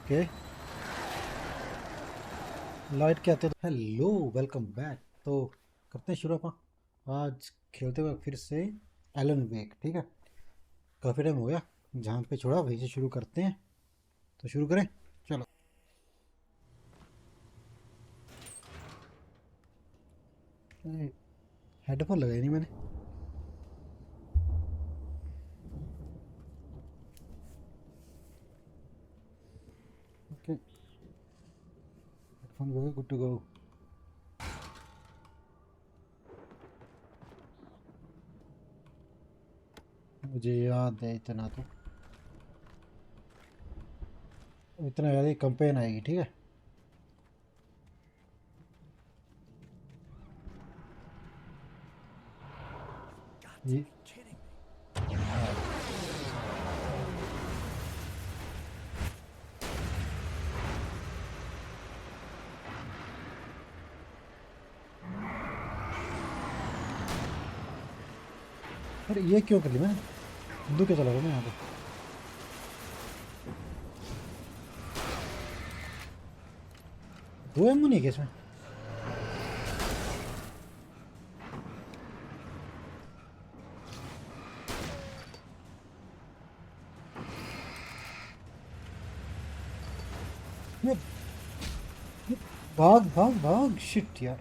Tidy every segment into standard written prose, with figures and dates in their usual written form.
Okay, light के आते तो हेलो, वेलकम बैक। तो करते हैं शुरू अपन। आज खेलते हुए फिर से एलन वेक। ठीक है, काफ़ी टाइम हो गया, जहाँ पे छोड़ा वहीं से शुरू करते हैं। तो शुरू करें, चलो। हेडफोन लगाए नहीं मैंने। Okay, headphone go, good to go. मुझे याद है इतना तो, इतना याद है, कंपेन आएगी। ठीक है, ये अरे ये क्यों कर ली मैंने? हिंदू क्या चला रहा हूँ मैं यहाँ पे? दो एम नहीं है क्या इसमें? ये भाग भाग भाग, शिट यार।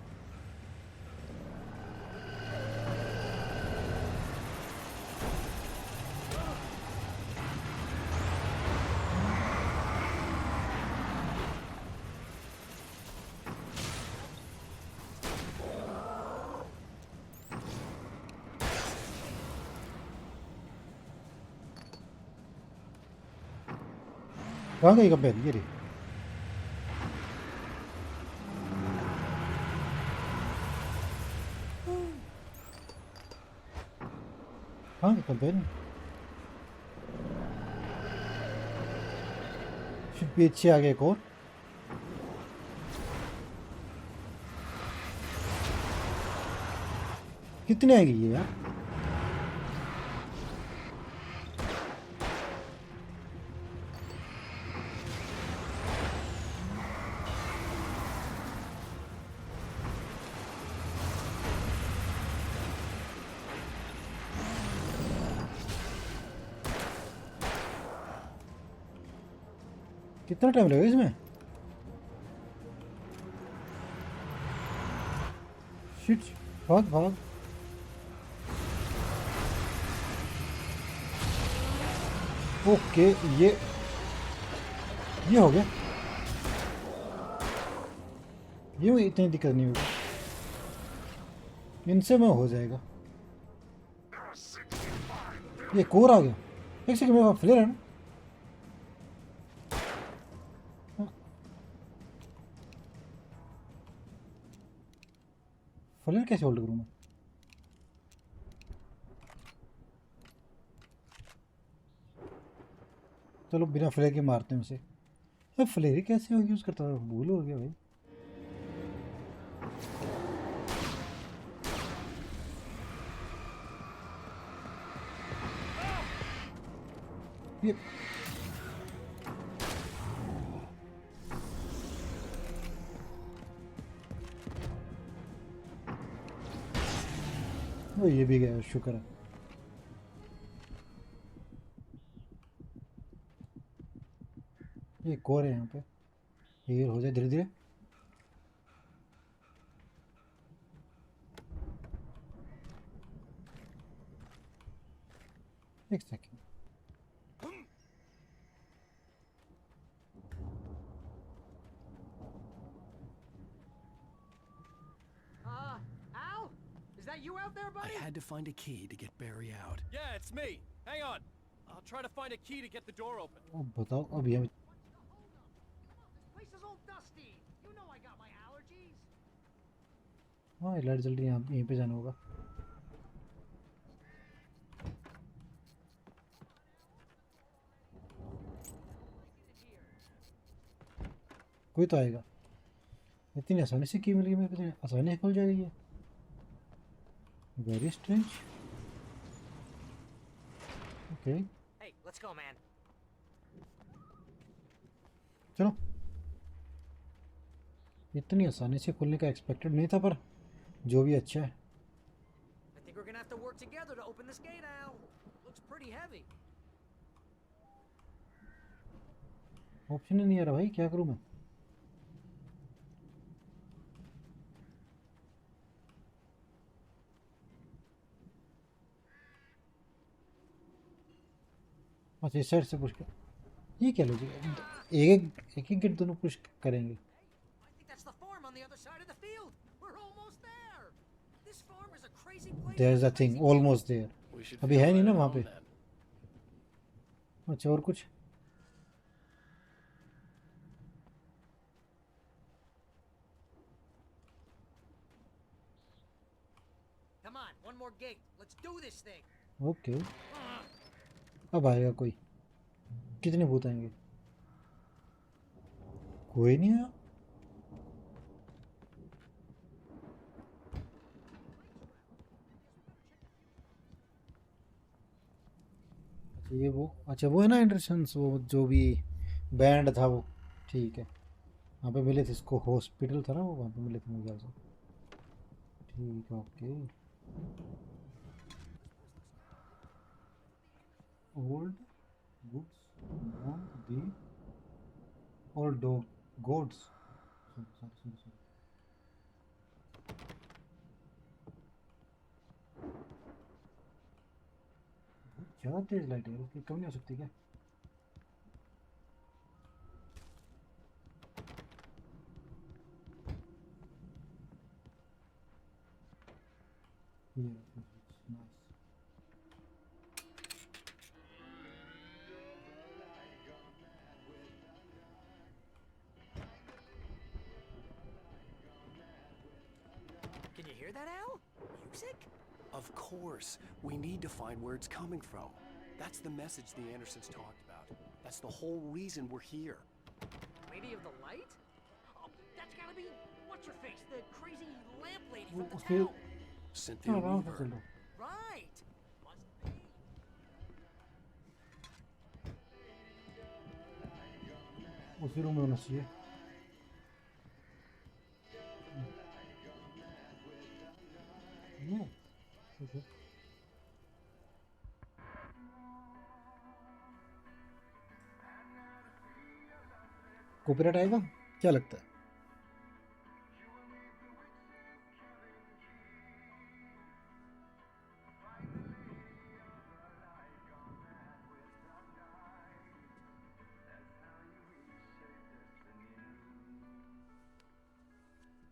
कहाँ गई कंपेन? ये रही। कहाँ गई कंपेन? फिर पीछे आ गया एक और। कितने आएंगे ये यार? कितना टाइम लगेगा इसमें? शिट, भाग भाग। ओके, ये हो गया। ये इतनी दिक्कत नहीं होगी, इनसे में हो जाएगा। ये कोर आ गया। एक सेकंड, मेरे पास फ्लेयर है ना? हाँ, फ्लेयर कैसे होल्ड करूँ मैं? चलो बिना फ्लेयर के मारते हैं उसे। फ्लेयर ही कैसे हो यूज़ करता था, भूल हो गया भाई। ये ये भी गया, शुक्र है। ये कोर है यहाँ पे। ये हो जाए धीरे धीरे। एक second. Al? Is that you out there, buddy? I had to find a key to get Barry out. Yeah, it's me. Hang on. I'll try to find a key to get the door open. अब बताओ, अब ये What's the holdup? Come on, this place is all dusty. You know I got my allergies. हाँ, light जल रही है, यहीं पे जाना होगा। कोई तो आएगा। इतनी आसानी से की मिल गई मेरे को, इतनी आसानी से खुल जाएगी ये। Very strange. Okay, Hey, let's go, man. चलो, इतनी आसानी से खुलने का एक्सपेक्टेड नहीं था, पर जो भी अच्छा है। I think we're gonna have to work together to open this gate, Al. Looks pretty heavy. Option ही नहीं आ रहा भाई, क्या करूँ मैं? अच्छा, इस साइड से पुश कर। ये क्या लॉजिक है? एक एक गेट दोनों पुश करेंगे। I think that's the farm on the other side of the field. We're almost there. This farm is a crazy place. There with is a thing, crazy people. Almost there. We should अभी feel है नहीं right ना at वहाँ home पे? then. अच्छा, और कुछ? Come on, one more gate. Let's do this thing. Okay, अब आएगा कोई? कितने भूत आएंगे? कोई नहीं आया। अच्छा, ये वो, अच्छा वो है ना एंडरसन्स, वो जो भी बैंड था वो। ठीक है, वहाँ पे मिले थे इसको, हॉस्पिटल था ना वो, वहाँ पे मिले थे मेरे ख्याल से। ठीक है, okay. Old goods on the old dog gods. Sorry sorry sorry sorry. बहुत ज़्यादा तेज लाइट है, उसकी कम नहीं हो सकती क्या? ये nice. Can you hear that, Al? Music? Of course. We need to find where it's coming from. That's the message the Andersons talked about. That's the whole reason we're here. Lady of the Light? Oh, that's gotta be what's her face, the crazy lamp lady वो from the उसके, town. Cynthia आराम से Weaver. चल रहा। Right. Must be. उसी room में होना चाहिए। ये ओके। कॉपीराइट आएगा क्या लगता है?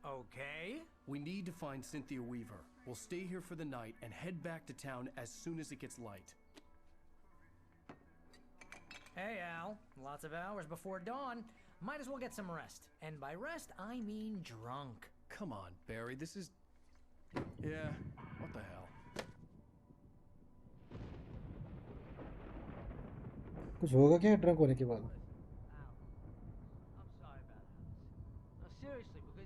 Okay. We need to find Cynthia Weaver. We'll stay here for the night and head back to town as soon as it gets light. Hey, Al. Lots of hours before dawn. Might as well get some rest. And by rest, I mean drunk. Come on, Barry, this is... Yeah, what the hell? कुछ होगा क्या drunk होने के बाद? I'm sorry about this. No, seriously, because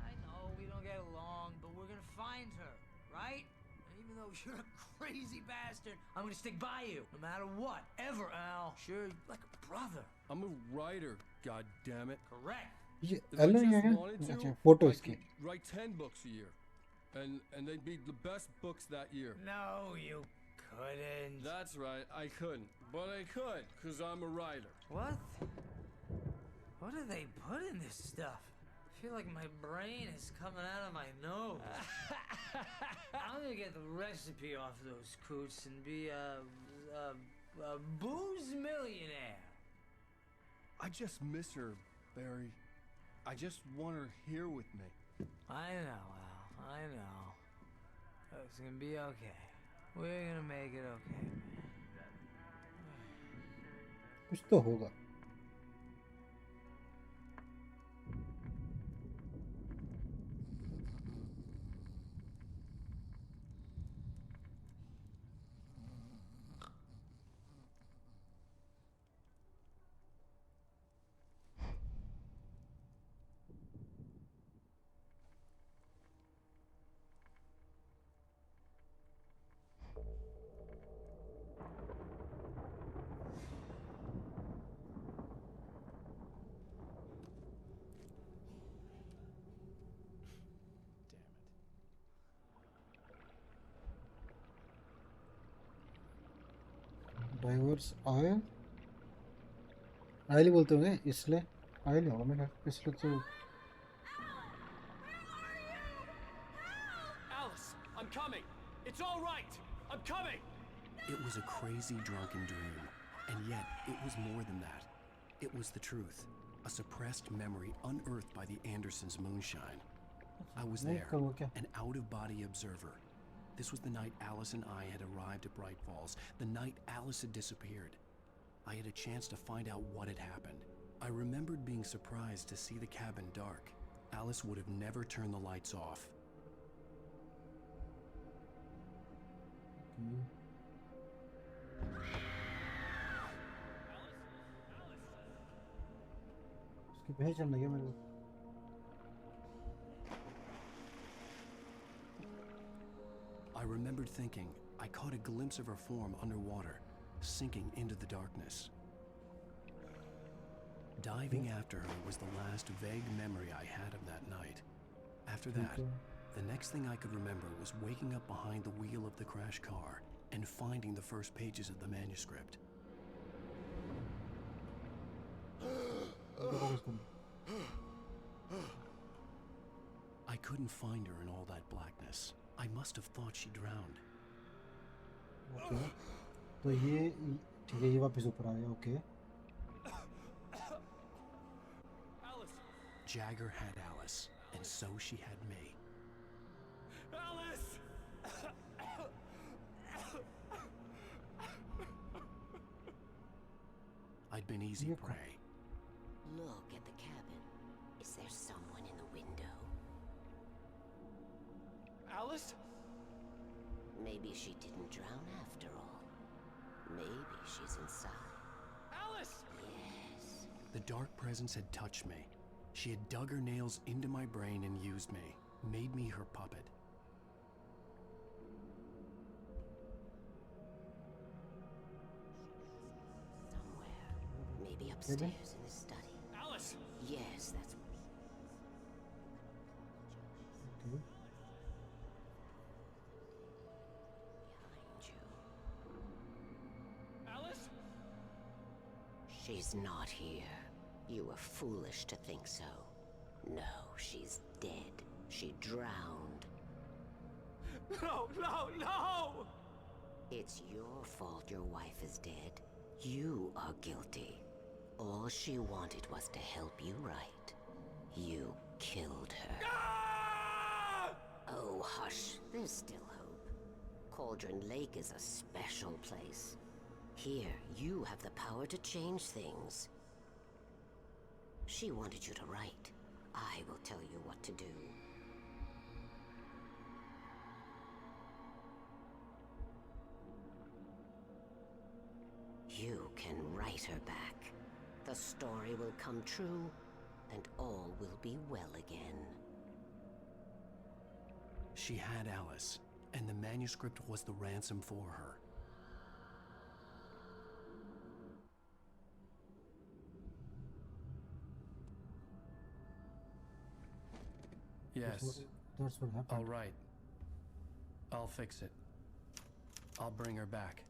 I know we don't get along, but we're gonna find her, right? And even though you're a crazy bastard, I'm gonna stick by you, no matter what, ever, Al. Sure, like a brother. I'm a writer, goddammit. Correct. ये If I Elon just क्या है? wanted to, अच्छा, photo I इसकी। could write 10 books a year. And they'd be the best books that year. No, you couldn't. That's right, I couldn't. But I could, because I'm a writer. What? What do they put in this stuff? I feel like my brain is coming out of my nose. I'm gonna get the recipe off those coots and be a booze millionaire. I just miss her, Barry. I just want her here with me. I know, Al. I know. It's gonna be okay. We're gonna make it okay, man. कुछ तो होगा। Drivers oil oil ही बोलते होंगे इसलिए oil ही होगा मेरा इसलिए तो Alice, I'm coming. It's all right. I'm coming. It was a crazy drunken dream, and yet it was more than that. It was the truth, a suppressed memory unearthed by the Andersons' moonshine. I was नहीं there, करूँगा क्या an out-of-body observer. This was the night Alice and I had arrived at Bright Falls, the night Alice had disappeared. I had a chance to find out what had happened. I remembered being surprised to see the cabin dark. Alice would have never turned the lights off. उसकी पहचान लगी मेरे को I remembered thinking I caught a glimpse of her form underwater, sinking into the darkness. Diving after her was the last vague memory I had of that night. After that, the next thing I could remember was waking up behind the wheel of the crash car and finding the first pages of the manuscript. I couldn't find her in all that blackness. I must have thought she drowned. Okay तो ये ठीक है ये वापस ऊपर आ गया okay Alice. Jagger had Alice, and so she had me. Alice. I'd been easy Yep. prey. Look at the cabin. Is there someone in the window? Alice. Maybe she didn't drown after all. Maybe she's inside. Alice. Yes. The dark presence had touched me. She had dug her nails into my brain and used me, made me her puppet. Somewhere. Maybe upstairs in the study. Alice. Yes, that's okay behind you. Alice. She's not here. You were foolish to think so. No, she's dead. She drowned. No, no, no! It's your fault your wife is dead. You are guilty. All she wanted was to help you right. You killed her. Ah! Oh, hush. There's still hope. Cauldron Lake is a special place. Here, you have the power to change things. She wanted you to write. I will tell you what to do. You can write her back. The story will come true, and all will be well again. She had Alice, and the manuscript was the ransom for her. Yes, that's what happened all right. I'll fix it. I'll bring her back.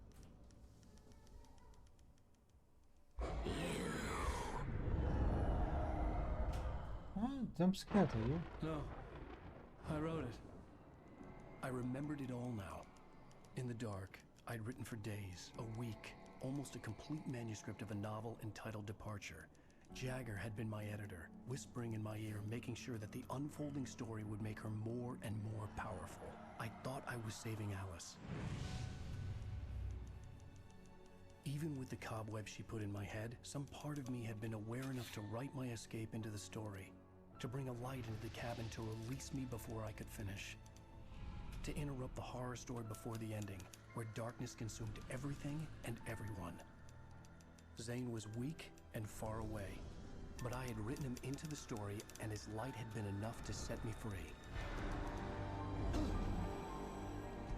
हाँ jumps क्या था ये No, I wrote it. I remembered it all now. In the dark, I'd written for days, a week, almost a complete manuscript of a novel entitled Departure. Jagger had been my editor, whispering in my ear, making sure that the unfolding story would make her more and more powerful. I thought I was saving Alice. Even with the cobwebs she put in my head, some part of me had been aware enough to write my escape into the story, to bring a light into the cabin to release me before I could finish, to interrupt the horror story before the ending, where darkness consumed everything and everyone. Zane was weak and far away, but I had written him into the story, and his light had been enough to set me free.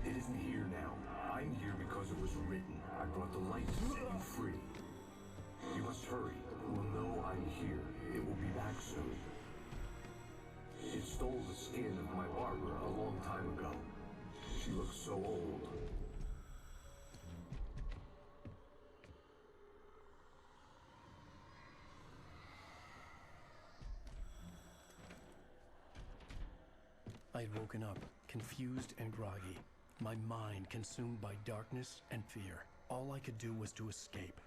It isn't here now. I'm here because it was written. I brought the light to set you free. You must hurry. It will know I'm here. It will be back soon. It stole the skin of my Barbara a long time ago. She looks so old. I had woken up, confused and groggy, my mind consumed by darkness and fear. All I could do was to escape.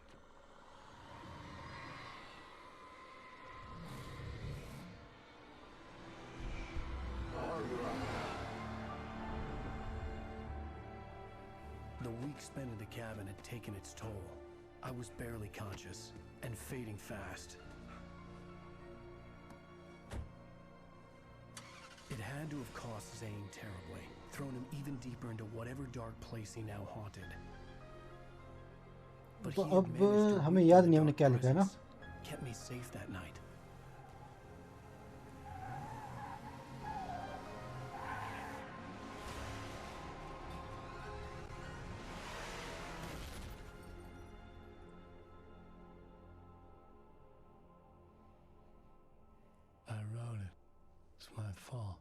The week spent in the cabin had taken its toll. I was barely conscious and fading fast. It had to have cost Zane terribly, thrown him even deeper into whatever dark place he now haunted. But तो he had अब managed to हमें weaken याद the नहीं हमने dark क्या लिखा है ना. presence, kept me safe that night. I wrote it. It's my fault.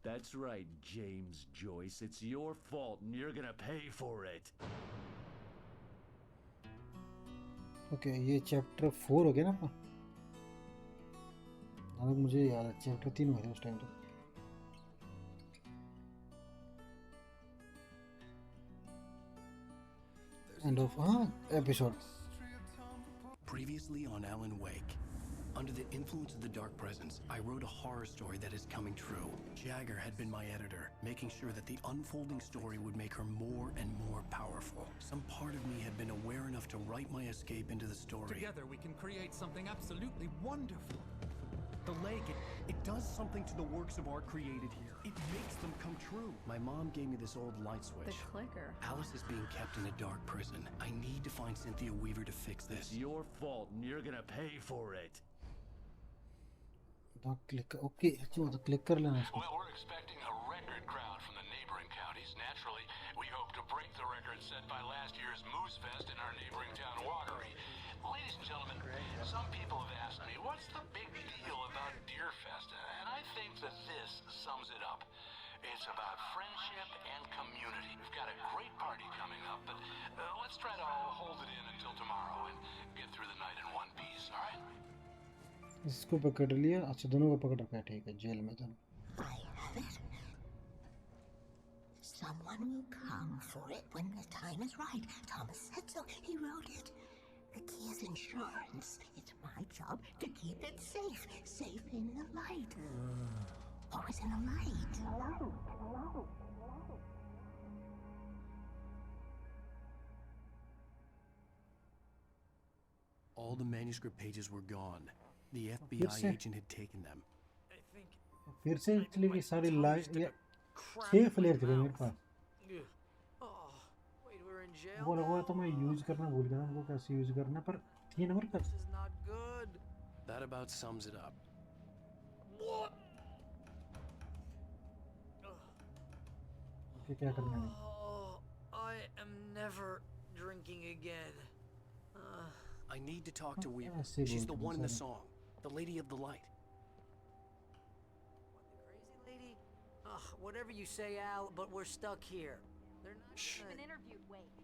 That's right, James Joyce. It's your fault and you're gonna pay for it. Okay ये chapter 4 हो गया ना अपना. हालांकि मुझे याद है चैप्टर 3 हुए थे उस टाइम तो. End of episode. Previously on Alan Wake. Under the influence of the dark presence, I wrote a horror story that is coming true. Jagger had been my editor, making sure that the unfolding story would make her more and more powerful. Some part of me had been aware enough to write my escape into the story. Together we can create something absolutely wonderful. The lake, it does something to the works of art created here. It makes them come true. My mom gave me this old light switch. The clicker. Alice is being kept in a dark prison. I need to find Cynthia Weaver to fix this. It's your fault and you're gonna pay for it. Click okay अच्छा तो click कर लेना इसको. Well, we're expecting a record crowd from the neighboring counties. Naturally, we hope to break the record set by last year's Moose Fest in our neighboring town, Watery. Ladies and gentlemen, some people have asked me, what's the big deal about Deer Fest? And I think that this sums it up. It's about friendship and community. We've got a great party coming up, but let's try to hold it in until tomorrow and get through the night in one piece, all right? इसको पकड़ लिया. अच्छा दोनों को पकड़ रखा है. ठीक है जेल में दोनों. I have it. Someone will come for it when the time is right. Thomas said so. He wrote it. The key is insurance. It's my job to keep it safe. Safe in the light. Always in the light. All the manuscript pages were gone. The Yes, FBI sir. agent had taken them. I think फिर से इसलिए कि सारी line Tommy ये stuck a crap 6 in my flare थे मेरे mouth. Pass. Oh, wait, we're in jail वो लगा now? तो मैं यूज करना भूल गया. उनको कैसे यूज करना पर 3 नंबर का. This is not good. That about sums it up. What? कि क्या करना है. Oh, I am never drinking again. I need to talk to Weaver. ऐसे She's बोल the रहे one in the हैं song. The lady of the light. What, the crazy lady? Ugh, whatever you say, Al, but we're stuck here. They're not Been gonna- interviewed, Wake.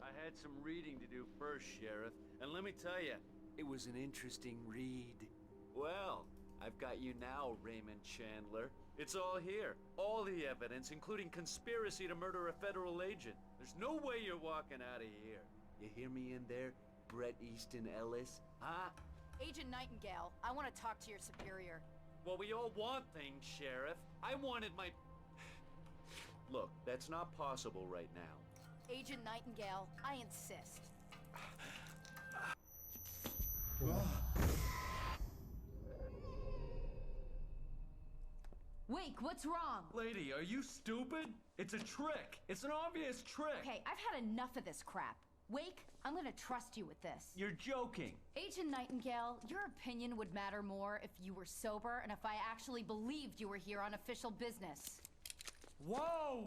I had some reading to do first, Sheriff, and let me tell you, it was an interesting read. Well, I've got you now, Raymond Chandler. It's all here. All the evidence, including conspiracy to murder a federal agent. There's no way you're walking out of here. You hear me in there, Bret Easton Ellis? Huh? Agent Nightingale, I want to talk to your superior. Well, we all want things, Sheriff. I wanted my... Look, that's not possible right now. Agent Nightingale, I insist. Wake, what's wrong? Lady, are you stupid? It's a trick. It's an obvious trick. Okay, I've had enough of this crap. Wake, I'm gonna trust you with this. You're joking. Agent Nightingale, your opinion would matter more if you were sober and if I actually believed you were here on official business. Whoa!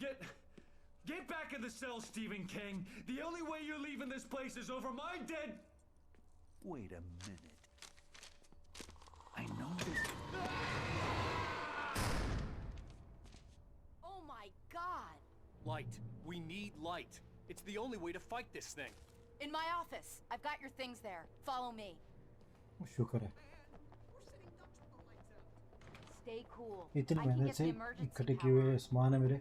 Get back in the cell, Stephen King. The only way you're leaving this place is over my dead... Wait a minute. I know this... Oh my god! Light. We need light. It's the only way to fight this thing. In my office. I've got your things there. Follow me. शुक्र है. stay cool. इतनी I can मेहनत get से the emergency इकट्ठे किए power हुए on. सामान है मेरे,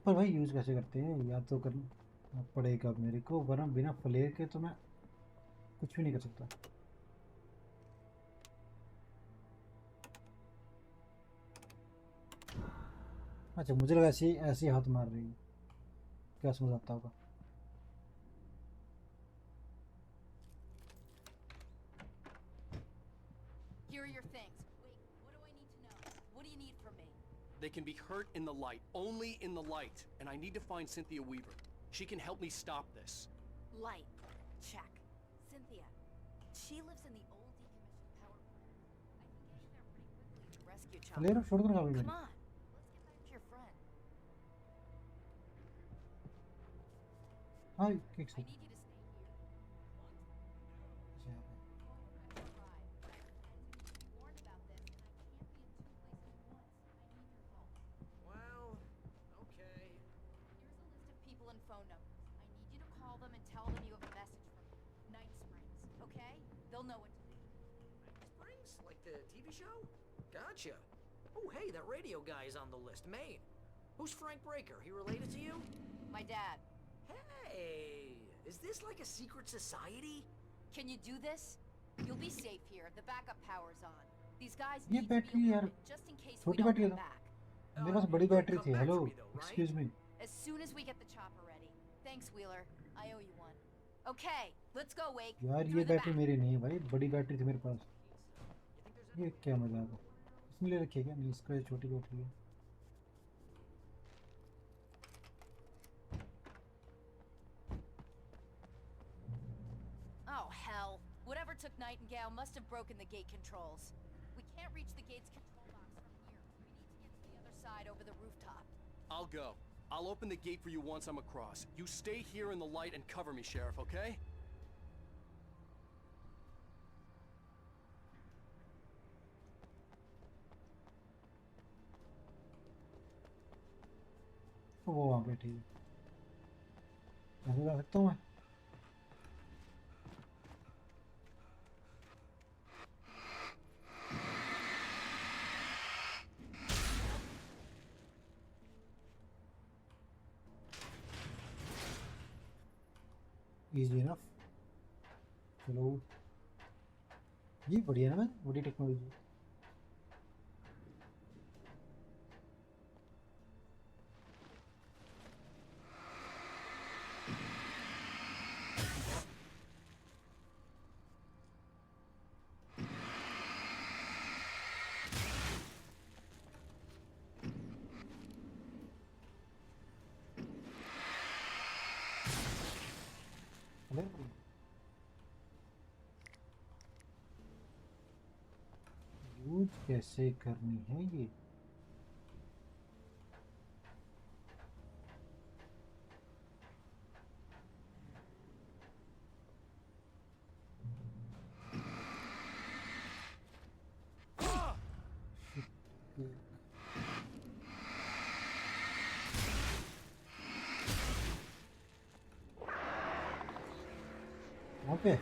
पर भाई यूज़ कैसे करते हैं याद तो करना पड़ेगा मेरे को, वरना बिना फ्लेयर के तो मैं कुछ भी नहीं कर सकता। अच्छा मुझे लगा ऐसे ऐसे हाथ मार रही है, क्या समझ आता होगा। Here are your things. Wait, what do I need to know? What do you need from me? They can be hurt in the light, only in the light. And I need to find Cynthia Weaver. She can help me stop this. Light. Check. Cynthia. She lives in the old decommissioned power plant. I can get you there pretty quickly to rescue Chopper. Flare छोड़ कर Come on. Let's get back to your friend. हाँ एक I need second. you to stay here. Warned about this, and I can't be in two places at once. I need your help. Well, okay. Here's a list of people and phone numbers. I need you to call them and tell them you have a message from me. Night Springs, okay? They'll know what to do. Springs? Like the TV show? Gotcha. Oh, hey, that radio guy is on the list. Maine. Who's Frank Breaker? He related to you? My dad. Hey, is this like a secret society? Can you do this? You'll be safe here. The backup power's on. These guys ये need to battery be यार alerted just in case we छोटी don't battery है come ना, back. मेरे पास बड़ी battery थी। Hello excuse me. As soon as we get the chopper ready. Thanks, Wheeler. I owe you one. Okay, let's go, Wake. यार Through ये the battery back. मेरी नहीं है भाई, बड़ी बैटरी थी मेरे पास। ये क्या मजाक है, इसने ले रखी है क्या? नहीं, इसका ये छोटी बैटरी है। Oh, hell. Whatever took Nightingale must have broken the gate controls. We can't reach the gate's control box from here. We need to get to the other side over the rooftop. I'll go. I'll open the gate for you once I'm across. You stay here in the light and cover me, Sheriff, okay? तो वो वहाँ पे ठीक है, ऐसे जा सकता हूँ मैं? Easy enough. चलो ये बढ़िया है ना, बड़ी टेक्नोलॉजी। यूज कैसे करनी है ये? वहाँ पे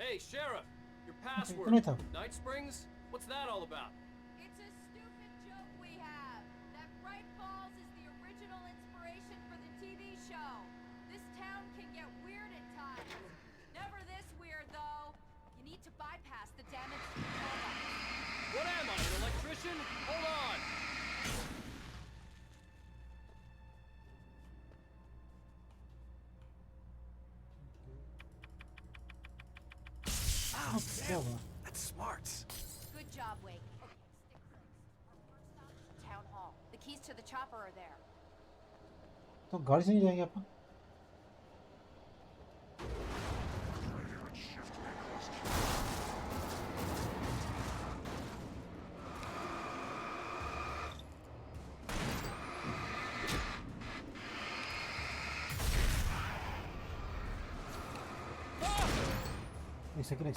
Hey, Sheriff! Your password. इतना ही था। Night Springs? What's that all about? It's a stupid joke we have. That Bright Falls is the original inspiration for the TV show. This town can get weird at times. Never this weird, though. You need to bypass the damaged control box. What am I, an electrician? Hold on! Ow, क्या हुआ? that's smart. Good job, Wake. Okay, stick close. Our first stop is the town hall. The keys to the chopper are there. तो गाड़ी से नहीं जाएंगे अपन? एक second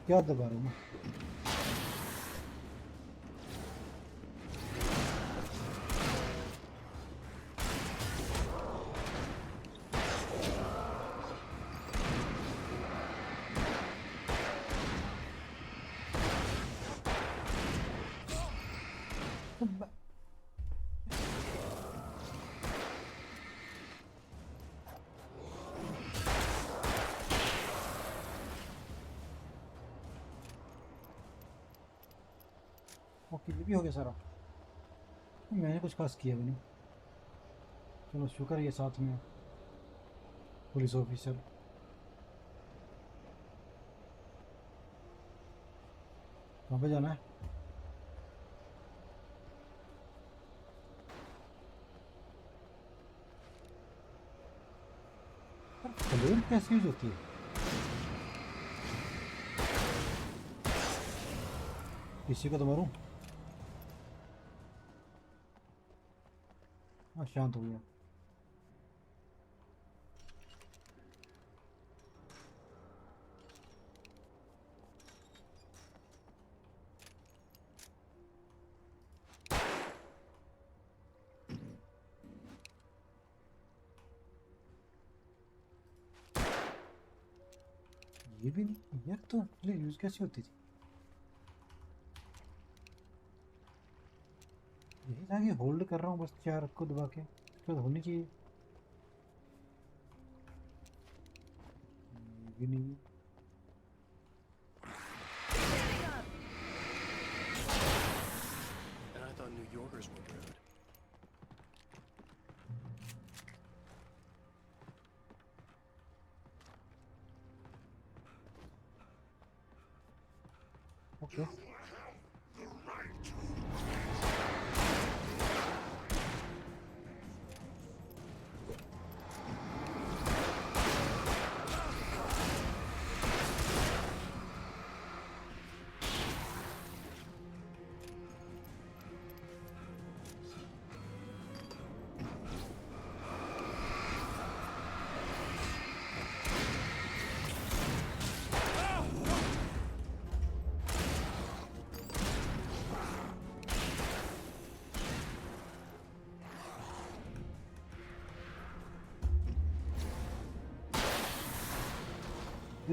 क्या दबा रहा हूँ मैं? ओके, ये भी हो गया सारा। मैंने कुछ खास किया भी नहीं। चलो शुक्र है ये साथ में है, पुलिस ऑफिसर। कहाँ पे जाना है? फ्लेम कैसे यूज होती है? किसी को तो मारूं? हाँ, शांत हो गया। ये भी नहीं यार, तो फ्लेम यूज कैसे होती थी? यही जाके होल्ड कर रहा हूँ बस, चार को दबा के, उसके बाद होनी चाहिए। ये भी नहीं है। And I thought New Yorkers were rude. Okay,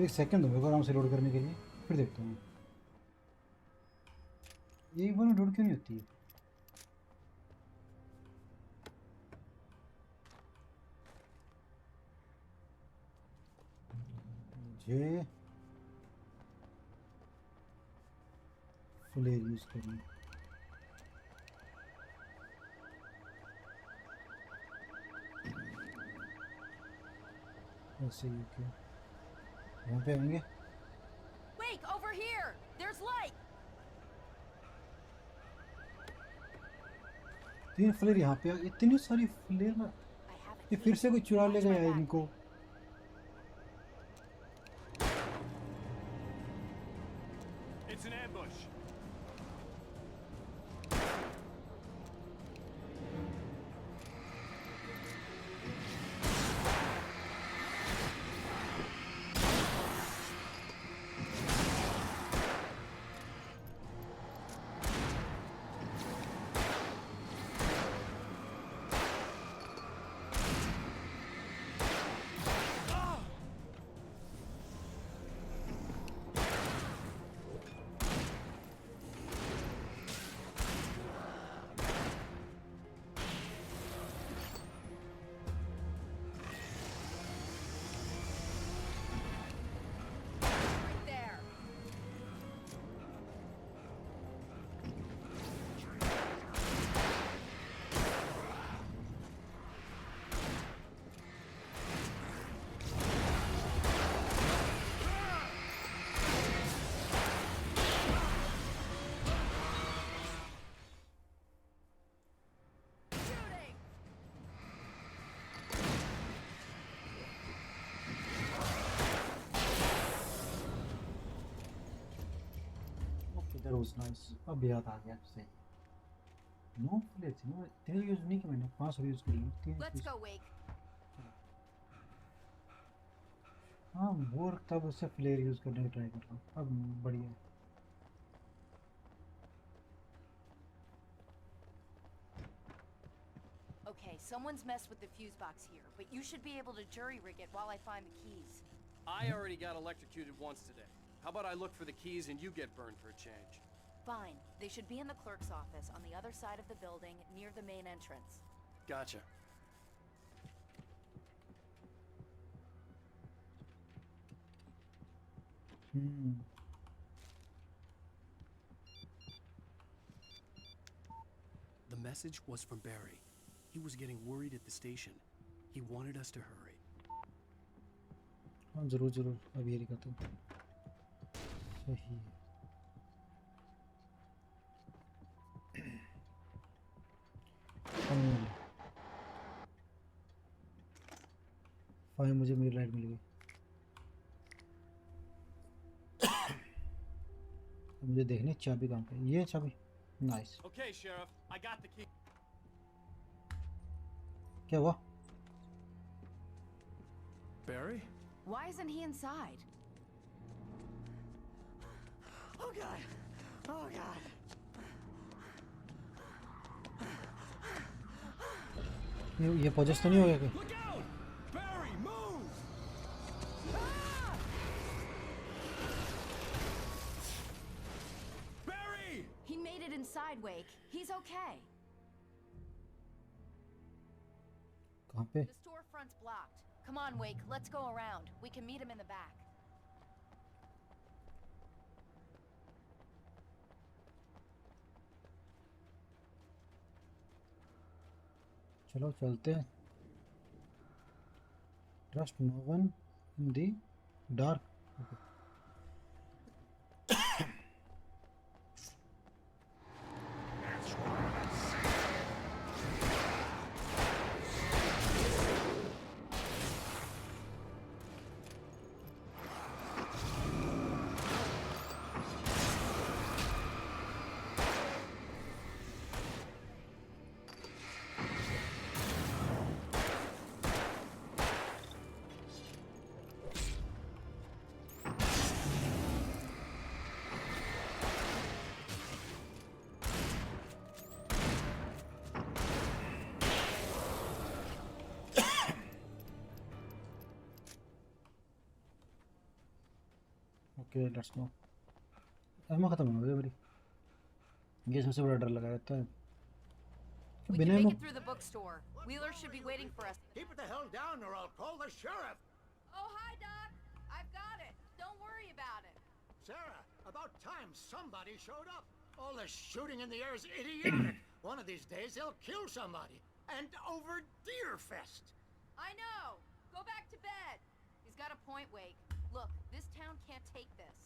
एक सेकंड दो मेरे को आराम से लोड करने के लिए, फिर देखता हूँ। ये एक बार में लोड क्यों नहीं होती है? मुझे फ्लेयर यूज करनी। ऐसे ही क्या यहाँ पे आएंगे? Wake, over here! There's light! 3 flare यहाँ पे, इतनी सारी फ्लेयर ना। I have a ये key. फिर से कोई चुरा ले Watch my गया है back. इनको। It's an ambush. Right there. Shooting! Okay, that was nice. अब याद आ गया, सही। नो फ्लेयर थी ना, 3 यूज नहीं की मैंने, 5 यूज कर ली, 3 Let's go, Wake. हाँ बोर तब उससे फ्लेयर यूज़ करने की ट्राई कर रहा हूँ, अब बढ़िया है। Okay, someone's messed with the fuse box here, but you should be able to jury rig it while I find the keys. I already got electrocuted once today. How about I look for the keys and you get burned for a change? Fine. They should be in the clerk's office on the other side of the building, near the main entrance. Gotcha. The message was from Barry. He was getting worried at the station. He wanted us to hurry. हाँ ज़रूर ज़रूर, अब ये दिखाता हूँ। सही है। Fine, मुझे मेरी लाइट मिल गई। मुझे देखने चाबी कहाँ पे, ये चाबी, nice. Okay, Sheriff, I got the key. क्या हुआ? Barry? Why isn't he inside? Oh God! Oh God! ये पोजेस तो नहीं हो गया क्या? Look out! Barry, move! Barry! He made it inside, Wake. He's okay. कहाँ पे? The storefront's blocked. Come on, Wake. Let's go around. We can meet him in the back. चलो चलते हैं। Trust no one in the dark. Okay. Okay, let's go. Ammo खत्म हो गया मेरी। ये सबसे बड़ा डर लगा रहता है। We बिना can make ammo it through the bookstore. Wheeler should be waiting for us. Keep it the hell down or I'll call the sheriff. Oh, hi, Doc. I've got it. Don't worry about it. Sarah, about time somebody showed up. All the shooting in the air is idiotic. One of these days they'll kill somebody. And over Deerfest. I know. Go back to bed. He's got a point, Wake. Look, this town can't take this.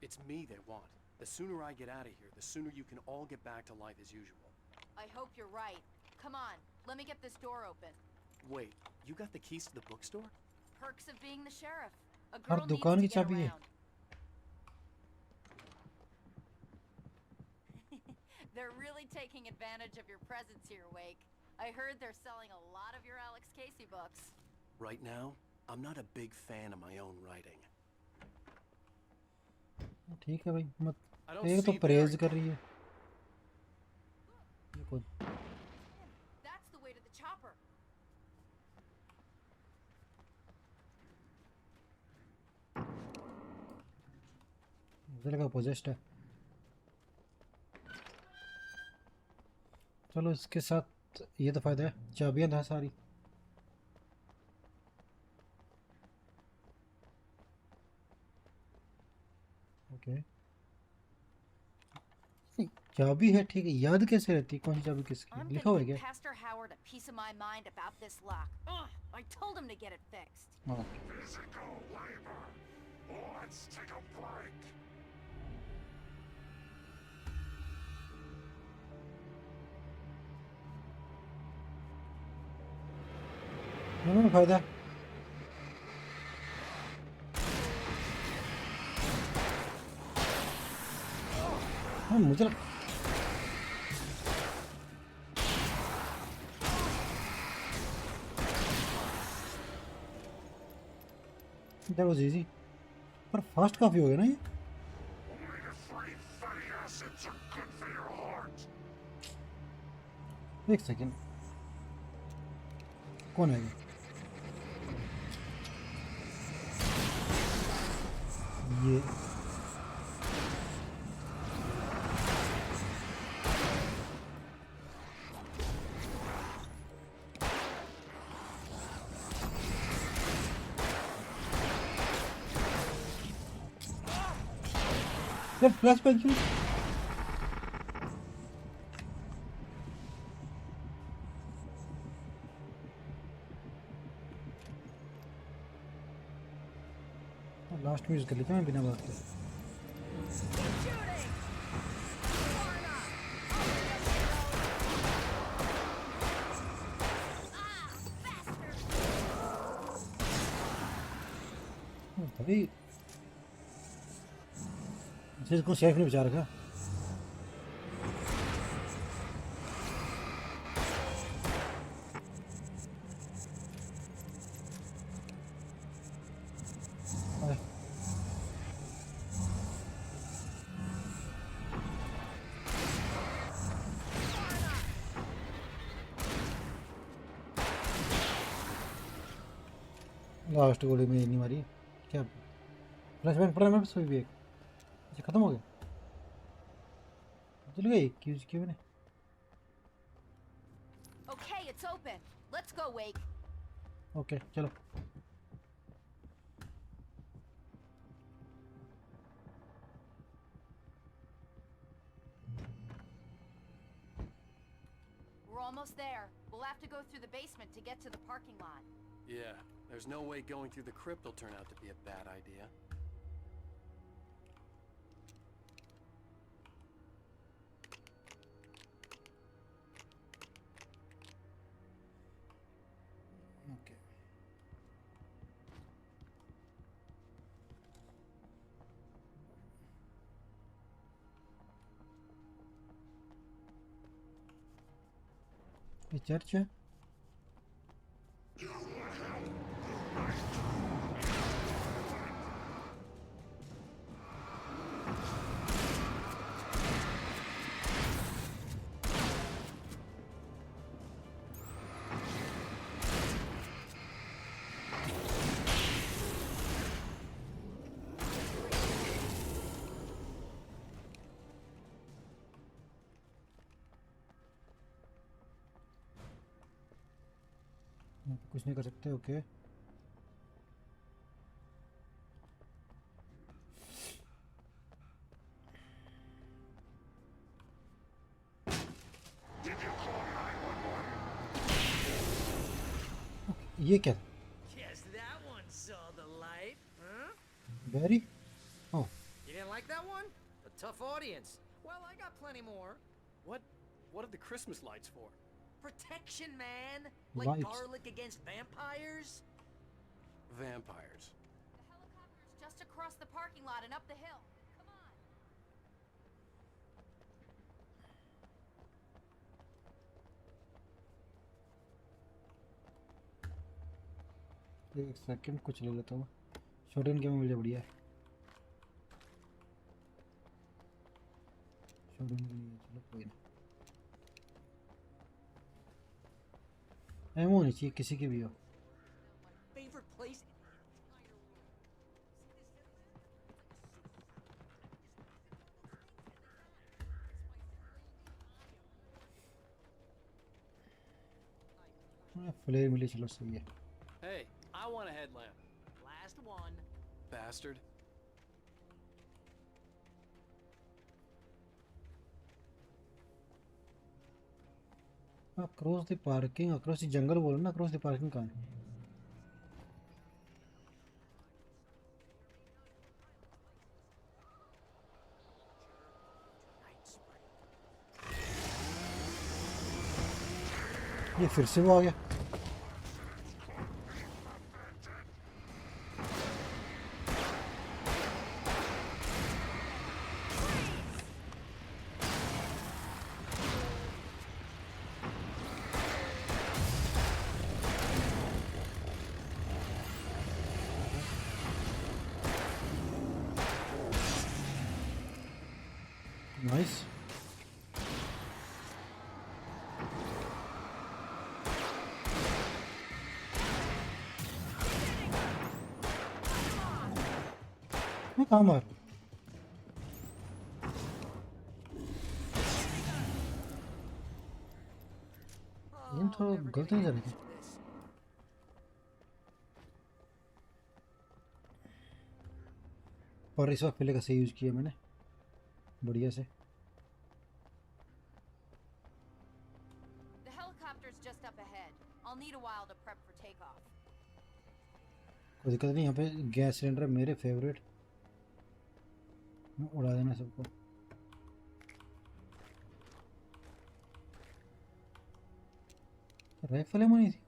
It's me they want. The sooner I get out of here, the sooner you can all get back to life as usual. I hope you're right. Come on, let me get this door open. Wait, you got the keys to the bookstore? Perks of being the sheriff. A her girl needs दुकान to की get चाबी है। around. They're really taking advantage of your presence here, Wake. I heard they're selling a lot of your Alex Casey books. Right now, I'm not a big fan of my own writing. ठीक है भाई, मत I don't एक तो see परहेज Barry. कर रही है। ये कौन? That's the way to the chopper. मुझे लगा पोजेस्ड है। चलो इसके साथ ये तो फायदा है, चाबियां था सारी। ओके, चाबी है ठीक है, याद कैसे रहती है कौन सी चाबी किसकी I'm लिखा हुआ gonna है give क्या? Pastor Howard a piece of my mind about this lock. Ugh, I told him to get it fixed. हाँ Physical labor. Let's take a break. ना फायदा है। हाँ मुझे दैट वाज इजी, पर फास्ट काफ़ी हो गया ना ये। एक सेकेंड, कौन है ये? यार फ्लैश बैक क्यों? लास्ट में यूज कर लेता मैं बिना बात के। भाई जिसको शेफ ने बचा रखा। लास्ट गोली में नहीं मारी क्या? फ्लैश बैक पड़ा मेरे पास भी एक। अच्छा खत्म हो गया, चल गई क्यों मैंने। Okay, it's open. Let's go, Wake. Okay चलो। We're almost there. We'll have to go through the basement to get to the parking lot. Yeah, there's no way going through the crypt will turn out to be a bad idea. Okay ये church है। कुछ नहीं कर सकते। Okay ये क्या? Guess that one saw the light, huh? Barry? Oh, You didn't like that one? A tough audience. Well, I got plenty more. What are the Christmas lights for? Protection, man. Like Lights. garlic against vampires. Vampires. The helicopter's just across the parking lot and up the hill. Come on. एक second कुछ ले लेता हूँ। Shotgun क्या मिल जाए बढ़िया है। Shotgun भी नहीं है, चलो कोई ना। एमो नहीं चाहिए किसी की भी हो। Favorite place. फ्लेयर मिली, चलो सही है। Hey, I want a headlamp. Last one. Bastard. Across the parking, across the jungle बोलो ना, अक्रॉस द पार्किंग कहाँ है? ये फिर से वो आ गया। नाइस। मैं कहाँ मार? ये तो गलत नहीं जाने। और इस वक्त पहले का सही यूज किया मैंने बढ़िया से। The helicopter's just up ahead. I'll need a while to prep for takeoff. कोई दिक्कत नहीं, यहाँ पे गैस सिलेंडर मेरे फेवरेट, उड़ा देना सबको। राइफल है मनी थी,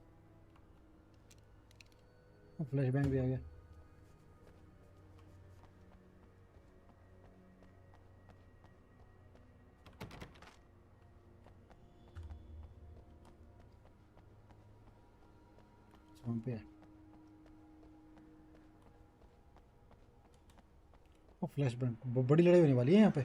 फ्लैश बैंग भी आ गया। वहाँ पे है वो फ्लैश बैंग। बड़ी लड़ाई होने वाली है यहाँ पे।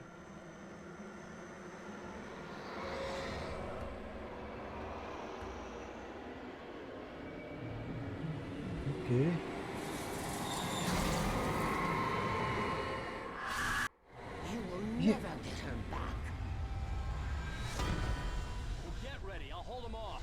Okay You will never get her back. Well, get ready. I'll hold them off.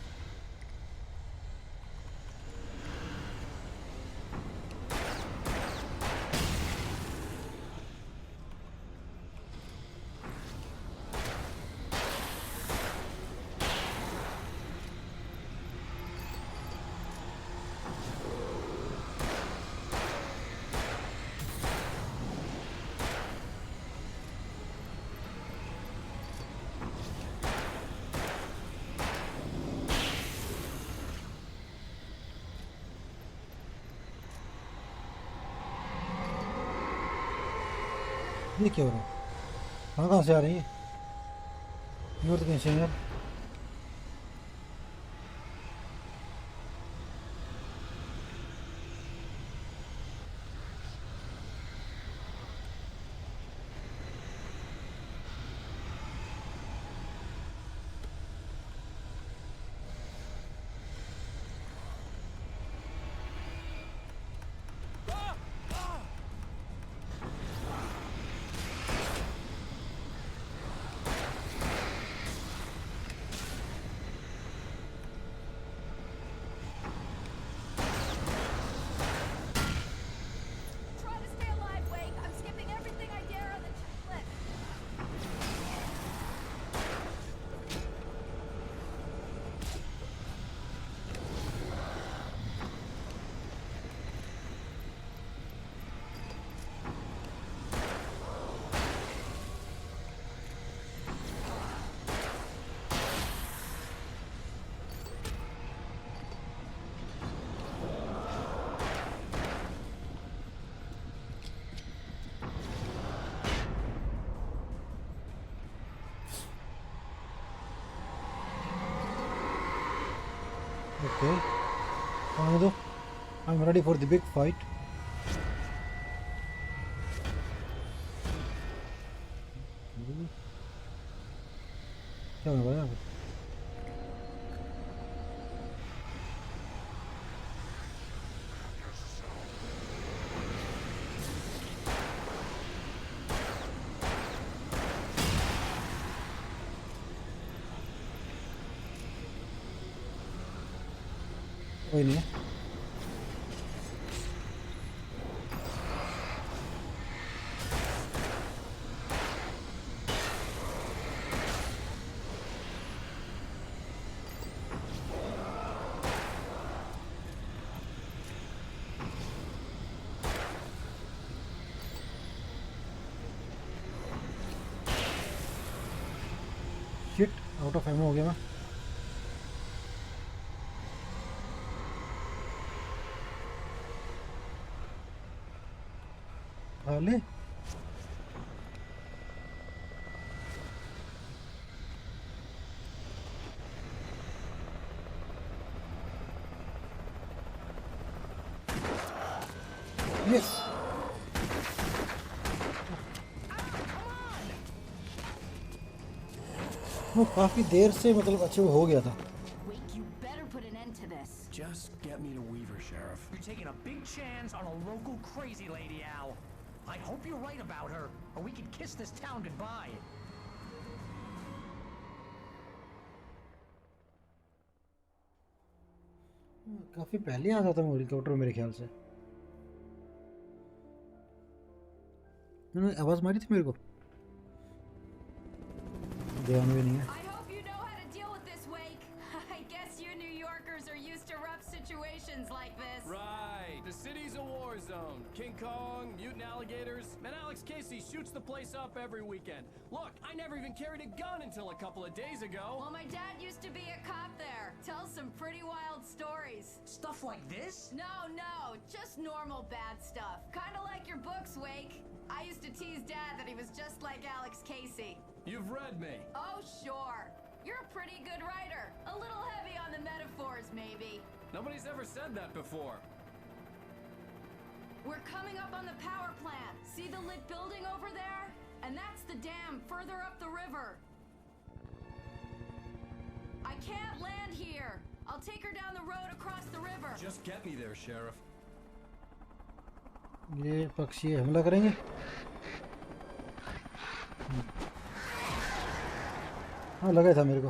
ये क्या हो रहा है? कहाँ से आ रही है? ये तो कहीं से यार। Try to stay alive, Wake. I'm skipping everything I dare on the cliff. Okay, I'm ready for the big fight. क्या होने वाला है? कोई नहीं है। शिट, आउट ऑफ एमो हो गया मैं। ले यस। वो काफ़ी देर से मतलब अच्छे हो गया था। Wait, you better put an end to this. Just get me to Weaver, Sheriff. You're taking a big chance on a local crazy lady, Al. I hope you're right about her, or we can kiss this town goodbye. काफ़ी पहले आ जाता था helicopter मेरे ख्याल से। उन्होंने आवाज़ मारी थी मेरे को, ध्यान में नहीं है। I hope you know how to deal with this, Wake. I guess you New Yorkers are used to rough situations like this. Right. The city's a war zone. King Kong, mutant alligators, and Alex Casey shoots the place up every weekend. Look, I never even carried a gun until a couple of days ago. Well, my dad used to be a cop there. Tells some pretty wild stories. Stuff like this? No, just normal bad stuff. Kinda like your books, Wake. I used to tease Dad that he was just like Alex Casey. You've read me. Oh, sure. You're a pretty good writer. A little heavy on the metaphors, maybe. Nobody's ever said that before. We're coming up on the power plant. See the lit building over there? And that's the dam further up the river. I can't land here. I'll take her down the road across the river. Just get me there, Sheriff. ये पक्षी हमला करेंगे। हाँ लगा था मेरे को।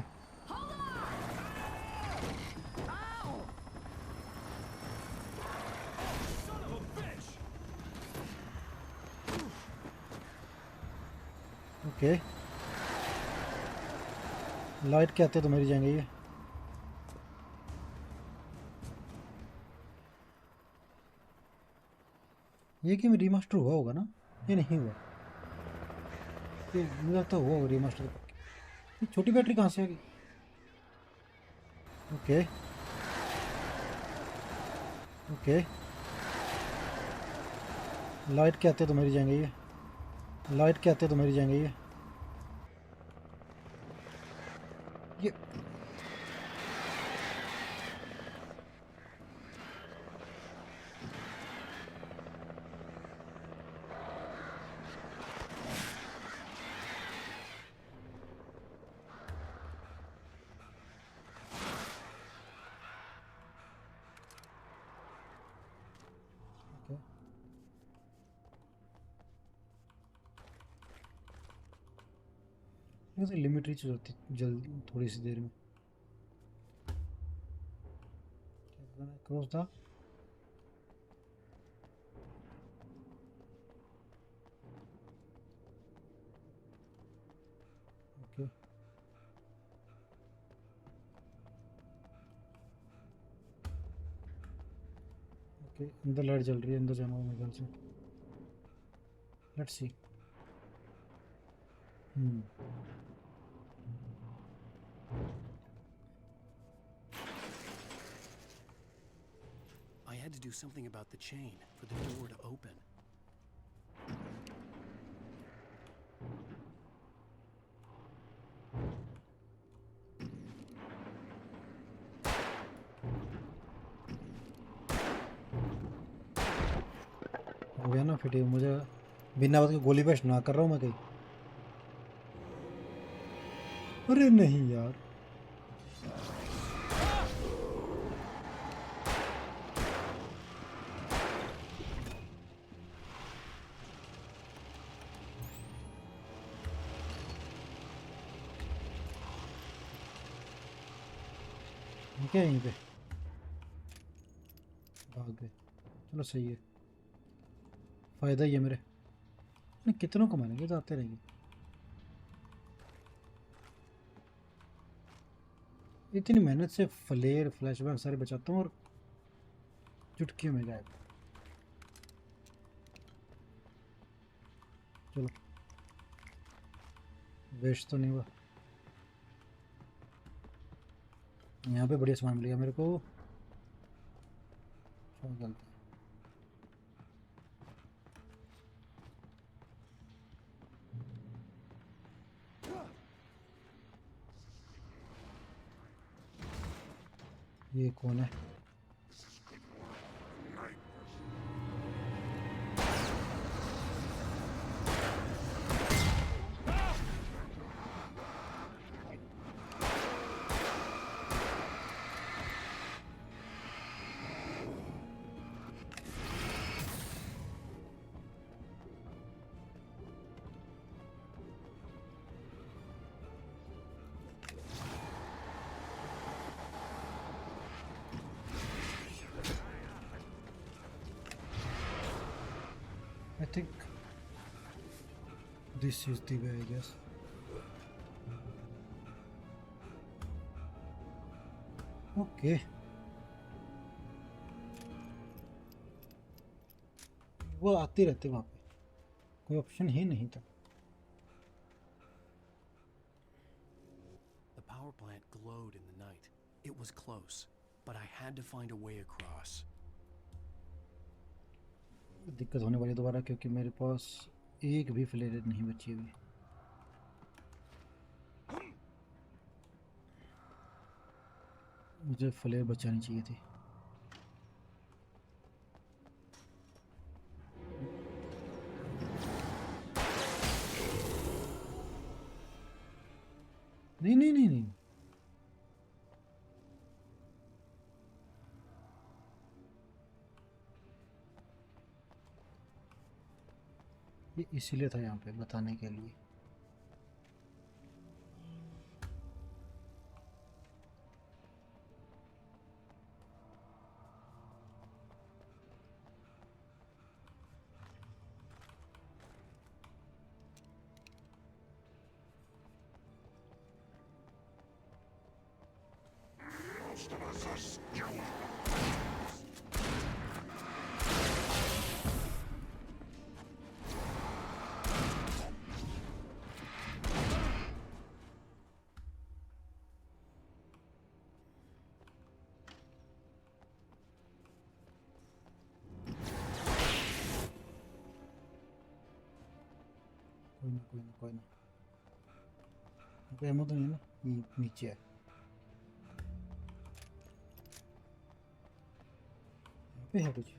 Okay light के आते तो मर जाएंगे ये। ये गेम रीमास्टर हुआ होगा ना? ये नहीं हुआ, ये मुझे लगता हुआ होगा रीमास्टर। ये छोटी बैटरी कहाँ से आ गई? ओके ओके लाइट के आते तो मर जाएंगे ये, लाइट के आते तो मर जाएंगे ये। लिमिट रीच हो जाती जल्दी थोड़ी सी देर में। क्रॉस था। ओके ओके अंदर लाइट जल रही है, अंदर जाना होगा मेरे ख्याल से। Let's see. I had to do something about the chain for the door to open. हो गया ना फिट। मुझे बिना बात के गोली बेस्ट ना कर रहा हूँ मैं कहीं। अरे नहीं यार, क्या यहीं पे भाग गए? चलो सही है, फायदा ही है मेरे। कितनों को मारेंगे तो आते रहेंगे। इतनी मेहनत से फ्लेयर फ्लैशबैक सारे बचाता हूँ और चुटकियों में गायब। चलो वेस्ट तो नहीं हुआ। यहाँ पे बढ़िया सामान मिलेगा मेरे को। गलत ये कौन है? I think this is the way, I guess. Okay. वो आते रहते वहाँ पे, कोई ऑप्शन ही नहीं था. The power plant glowed in the night. It was close, but I had to find a way across. दिक्कत होने वाली दोबारा, क्योंकि मेरे पास एक भी फ्लेयर नहीं बची हुई. मुझे फ्लेयर बचानी चाहिए थी. नहीं नहीं नहीं नहीं, ये इसीलिए था यहाँ पे बताने के लिए. कोई ना कोई ना कोई ना, यहाँ पे एमो तो नहीं है ना, ये नीचे है. यहाँ पे है कुछ.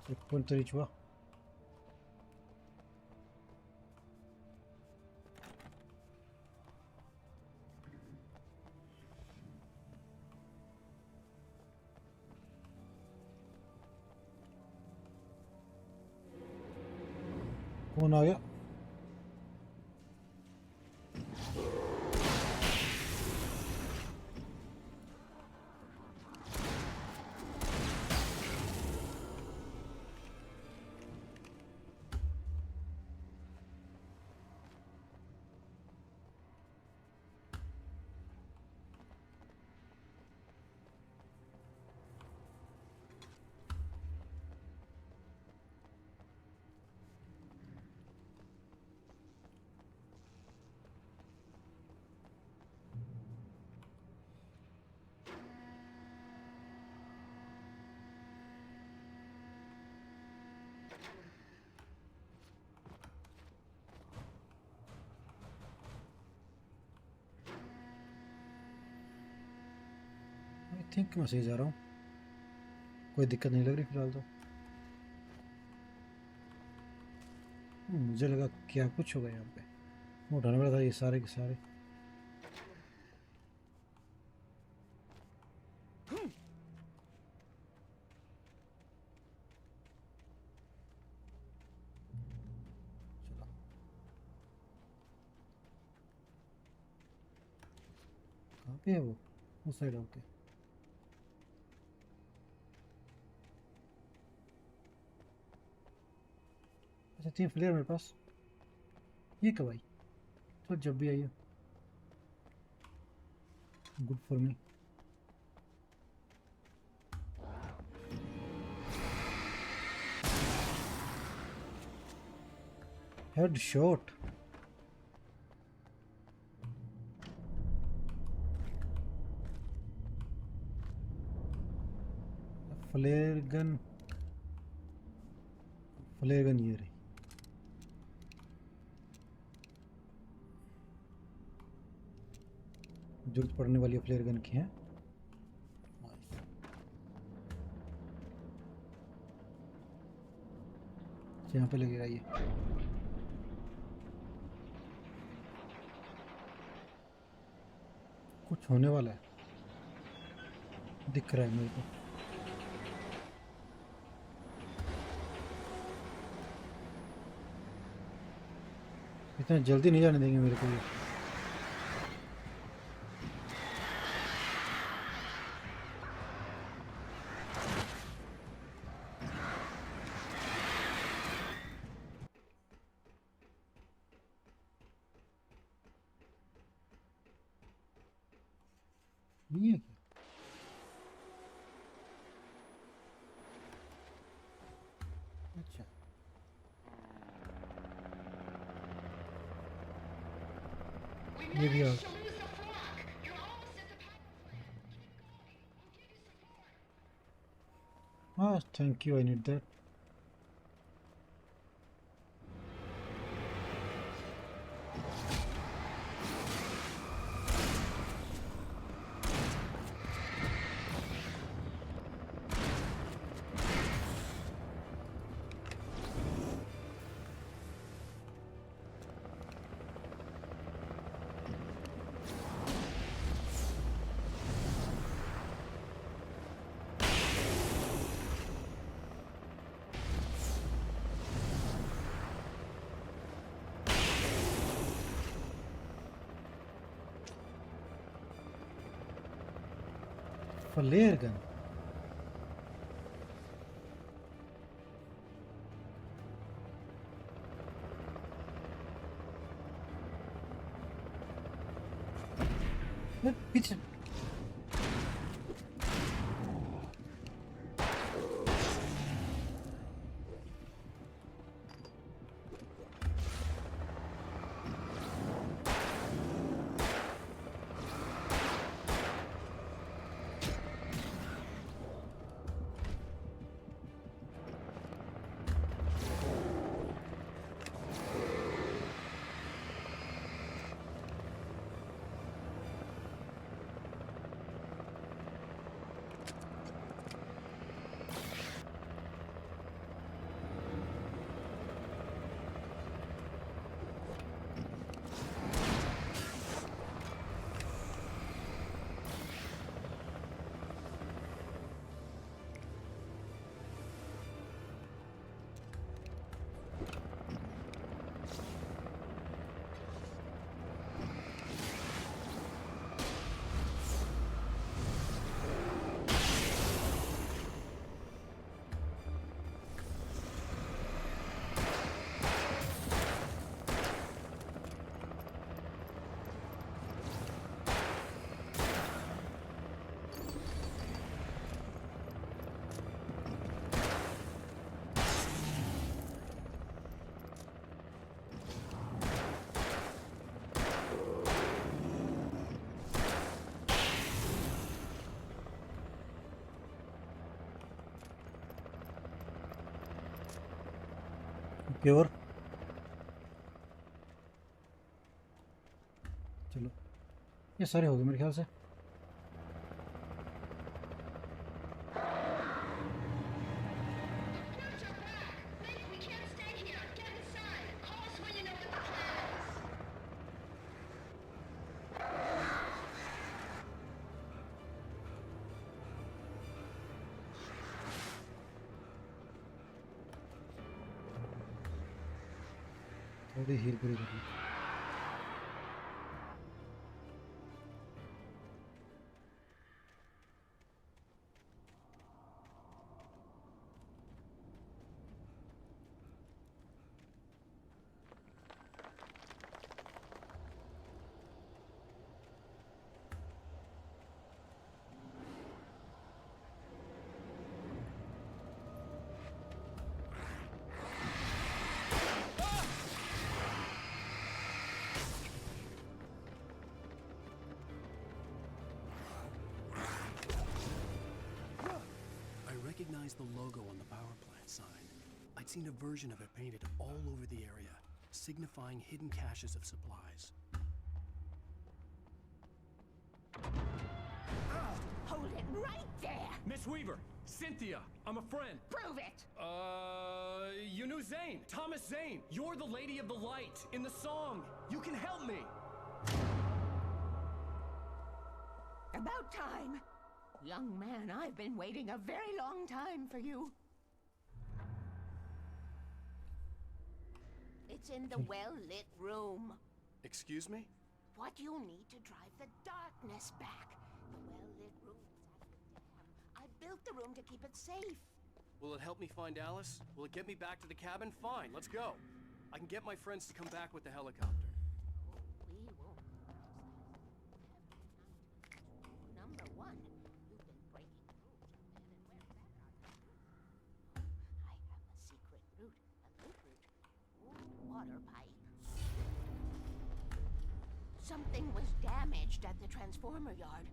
चेक पॉइंट तो रीच हुआ. कौन आ गया? आई थिंक मैं सही जा रहा हूँ, कोई दिक्कत नहीं लग रही फिलहाल तो. मुझे लगा क्या कुछ होगा यहाँ पे, मैं उठाने वाला था ये सारे के सारे. पे है वो उस साइड। ओके अच्छा 3 फ्लेयर मेरे पास। ये कब आई? तो जब भी आई हो, good for me. Head shot. Flare gun, flare gun ये रही। जरूरत पड़ने वाली फ्लेयर गन की है। यहाँ पे लगेगा ये। कुछ होने वाला है, दिख रहा है मेरे को। इतना जल्दी नहीं जाने देंगे मेरे को ये। ये क्या? अच्छा ये भी आ। हाँ thank you, I need that. Flare gun. पीछे प्योर। चलो ये सारे हो गए मेरे ख्याल से। थोड़ी हील पूरी करनी। recognized the logo on the power plant sign. I'd seen a version of it painted all over the area, signifying hidden caches of supplies. Hold it right there! Miss Weaver, Cynthia, I'm a friend. Prove it! You knew Zane, Thomas Zane. You're the Lady of the Light in the song. You can help me. About time. Young man, I've been waiting a very long time for you. It's in the well-lit room. Excuse me? What you'll need to drive the darkness back. The well-lit room is at the dam. I built the room to keep it safe. Will it help me find Alice? Will it get me back to the cabin? Fine, let's go. I can get my friends to come back with the helicopter. We won't. Number one, you've been breaking rules. And where's that out? I have a secret route, a loot route. Water pipe. Something was damaged at the transformer yard.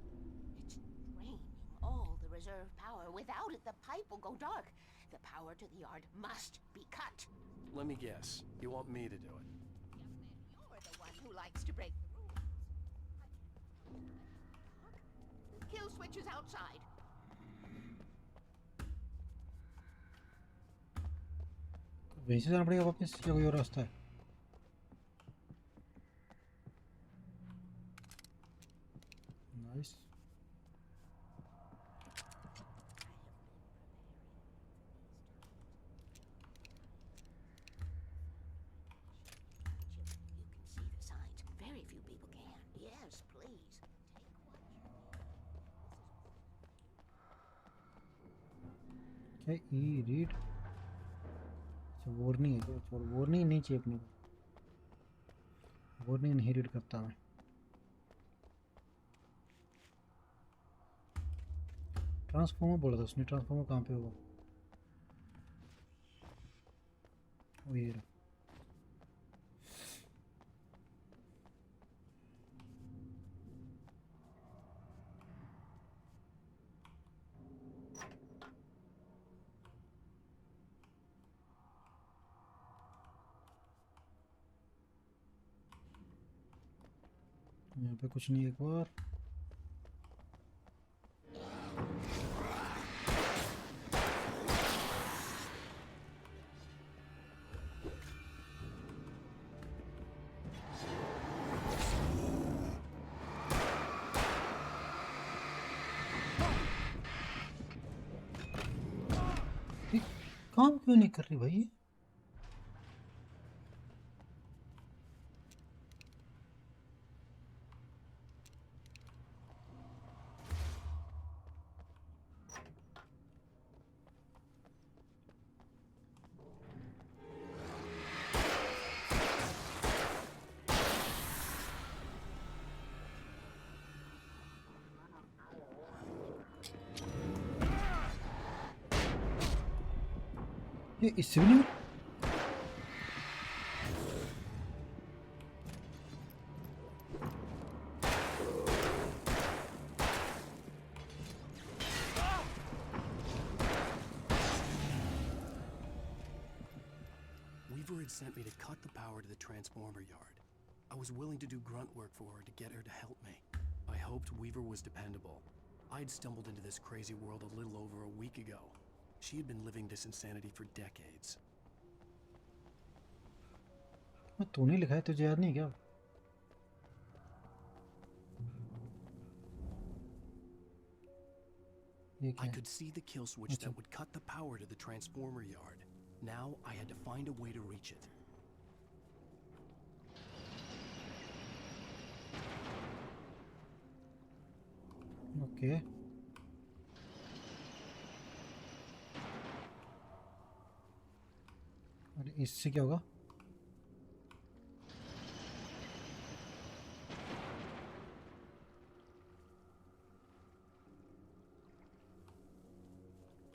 It's draining all the reserve power. Without it, the pipe will go dark. The power to the yard must be cut. Let me guess. You want me to do it? Young man, you're the one who likes to break the rules. The kill switch is outside. वहीं से जाना पड़ेगा वापस या कोई और रास्ता है? Nice. You can see the signs. Very few people can. Yes, please. Take what you need. क्या ई रीड? अच्छा वार्निंग है क्या? और वार्निंग नहीं चाहिए अपने को. वार्निंग नहीं रीड करता मैं. ट्रांसफॉर्मर बोला था उसने. ट्रांसफॉर्मर कहाँ पे होगा? वो ये रहा. यहाँ पे कुछ नहीं. एक बार काम क्यों नहीं कर रही भाई ये? ये इससे भी नहीं. Weaver had sent me to cut the power to the transformer yard. I was willing to do grunt work for her to get her to help me. I hoped Weaver was dependable. I'd stumbled into this crazy world a little over a week ago. She had been living this insanity for decades. तूने लिखा है, तुझे याद नहीं क्या? I could see the kill switch that would cut the power to the transformer yard. Now I had to find a way to reach it. Okay. अरे इससे क्या होगा?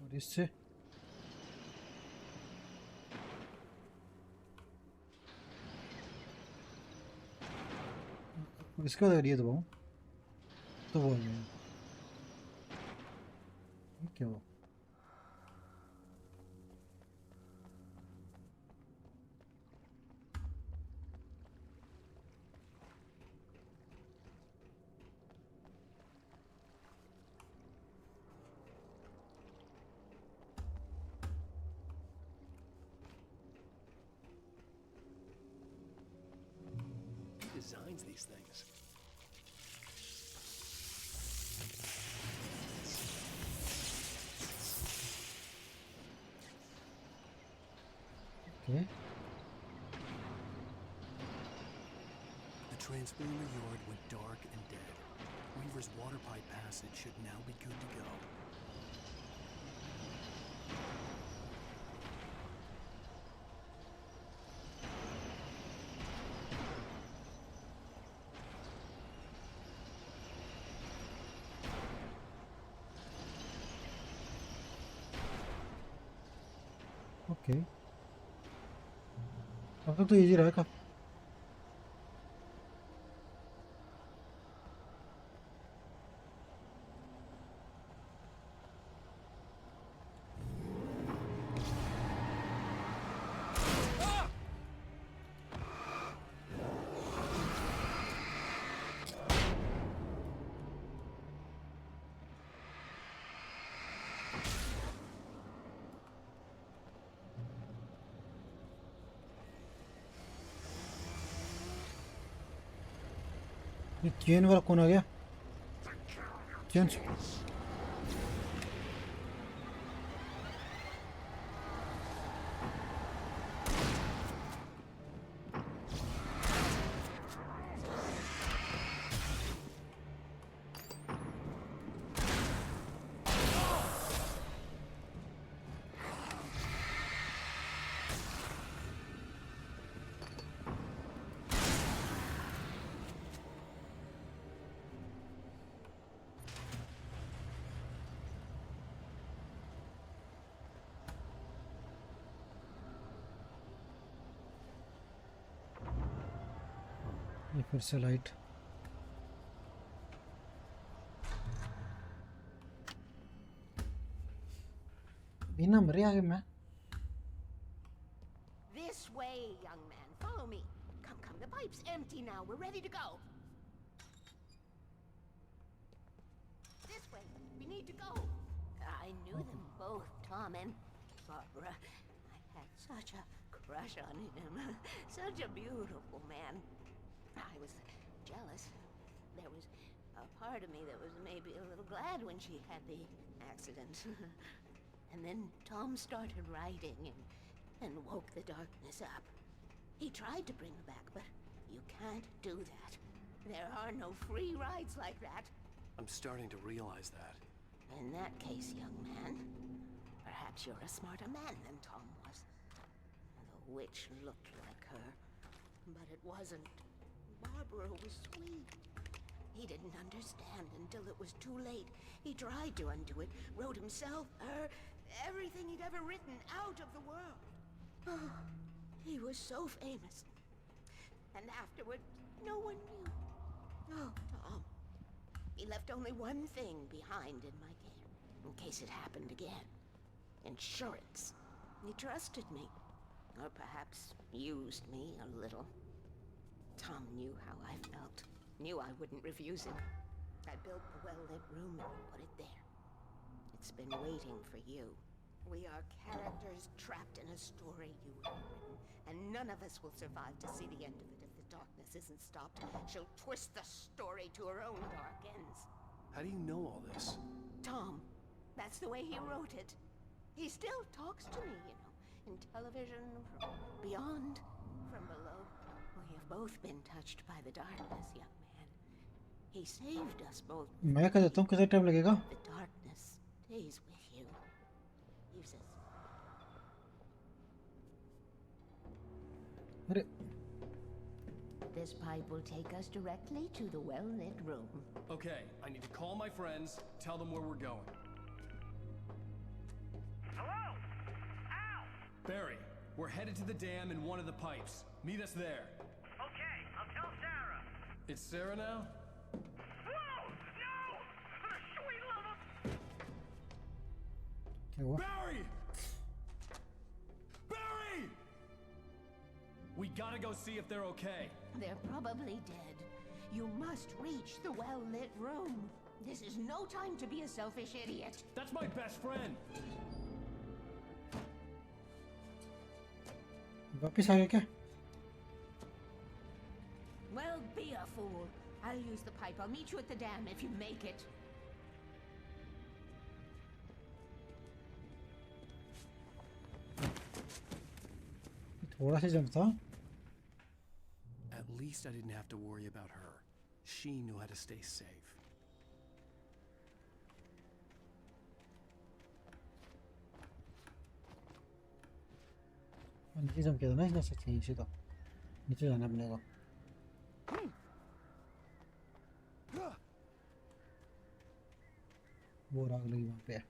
और इससे इसका अगर ये दबाऊं तो वो आ जाएगा. क्या हुआ? Okay The transformer yard went dark and dead. Weaver's water pipe passage should now be good to go. Okay अब तक तो इजी रहा काफी ये चेन वाला कौन आ गया चेन ये फिर से लाइट बिना मरे आगे मैं This way, young man. Follow me. Come, come. The pipe's empty now. We're ready to go. This way. We need to go. I knew them both, Tom and Barbara. I had such a crush on him. Such a beautiful man. I was jealous. There was a part of me that was maybe a little glad when she had the accident. And then Tom started writing and woke the darkness up. He tried to bring her back, but you can't do that. There are no free rides like that. I'm starting to realize that. In that case, young man, perhaps you're a smarter man than Tom was. The witch looked like her, but it wasn't. Barbara was sweet. He didn't understand until it was too late. He tried to undo it, wrote himself, her, everything he'd ever written out of the world. Oh, he was so famous. And afterward, no one knew. Oh, Tom. He left only one thing behind in my care, in case it happened again. Insurance. He trusted me. Or perhaps used me a little. Tom knew how I felt. Knew I wouldn't refuse him. I built the well-lit room and put it there. It's been waiting for you. We are characters trapped in a story you have written, and none of us will survive to see the end of it if the darkness isn't stopped. She'll twist the story to her own dark ends. How do you know all this? Tom, that's the way he wrote it. He still talks to me, you know, in television, from beyond, from below. We have both been touched by the darkness, young man. He saved us both. मैं कह देता हूँ कितना time लगेगा The darkness stays with you. Leaves us. अरे This pipe will take us directly to the well-lit room. Okay, I need to call my friends, tell them where we're going. Hello? Al! Barry, we're headed to the dam in one of the pipes. Meet us there. Okay, I'll tell Sarah. It's Sarah now? Whoa! No! For the sweet love of... क्या हुआ Barry! Barry! We gotta go see if they're okay. They're probably dead. You must reach the well-lit room. This is no time to be a selfish idiot. That's my best friend. वापस आ गया क्या Well, be a fool. I'll use the pipe. I'll meet you at the dam if you make it. थोड़ा सा jump था। At least I didn't have to worry about her. She knew how to stay safe. नीचे jump किया था ना इसने सच्ची नीचे तो नीचे जाना अपने को। वो राग लगी वहाँ पे।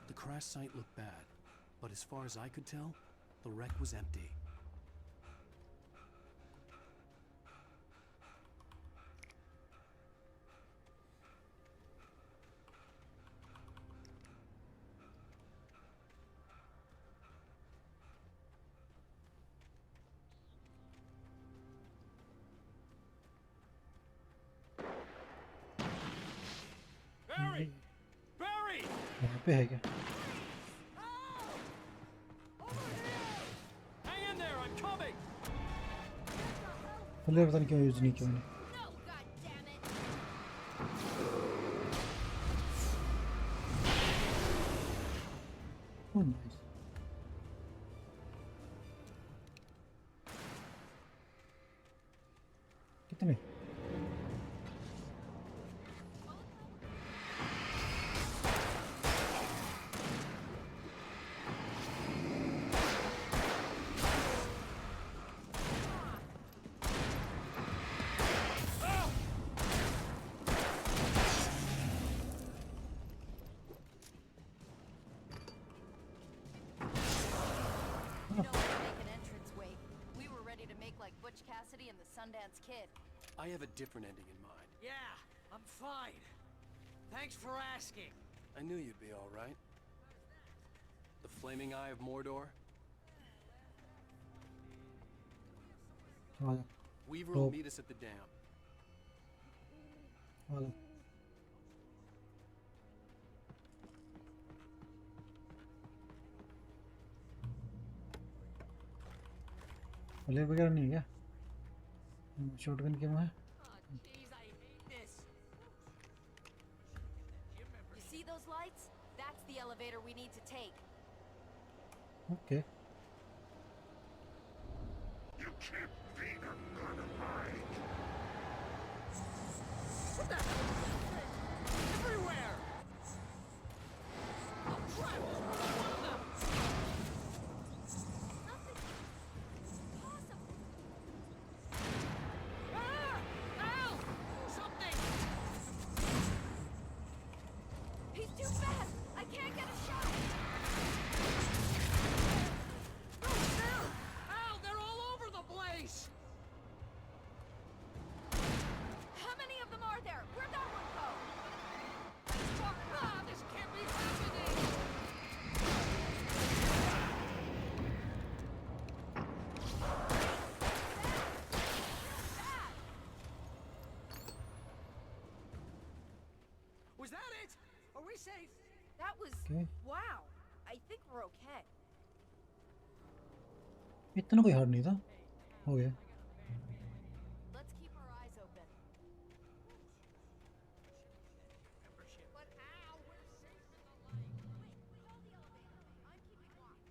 The crash site looked bad, but as far as I could tell, the wreck was empty. Barry! Barry! यहाँ पे है क्या? Hang in there, I'm coming! Flare पता नहीं क्यों यूज नहीं किया मैंने। Oh, nice. कितने? Sundance Kid. I have a different ending in mind. Yeah, I'm fine. Thanks for asking. I knew you'd be all right. The Flaming Eye of Mordor? वाला Weaver will meet us at the dam. वाला flare वगैरह नहीं है क्या? Shotgun क्यों है? Jeez, I hate this. You see those lights? That's the elevator we need to take. Okay. You can't beat a gun of mine. What the hell? Everywhere! Oh crap! What the? He's too fast! Was that it? Are we safe? That was... Okay. Wow. I think we're okay. इतना कोई hard नहीं था, हो गया। Let's keep our eyes open. But ow, we're safe in the light. Wait, hold the elevator. I'm keeping watch.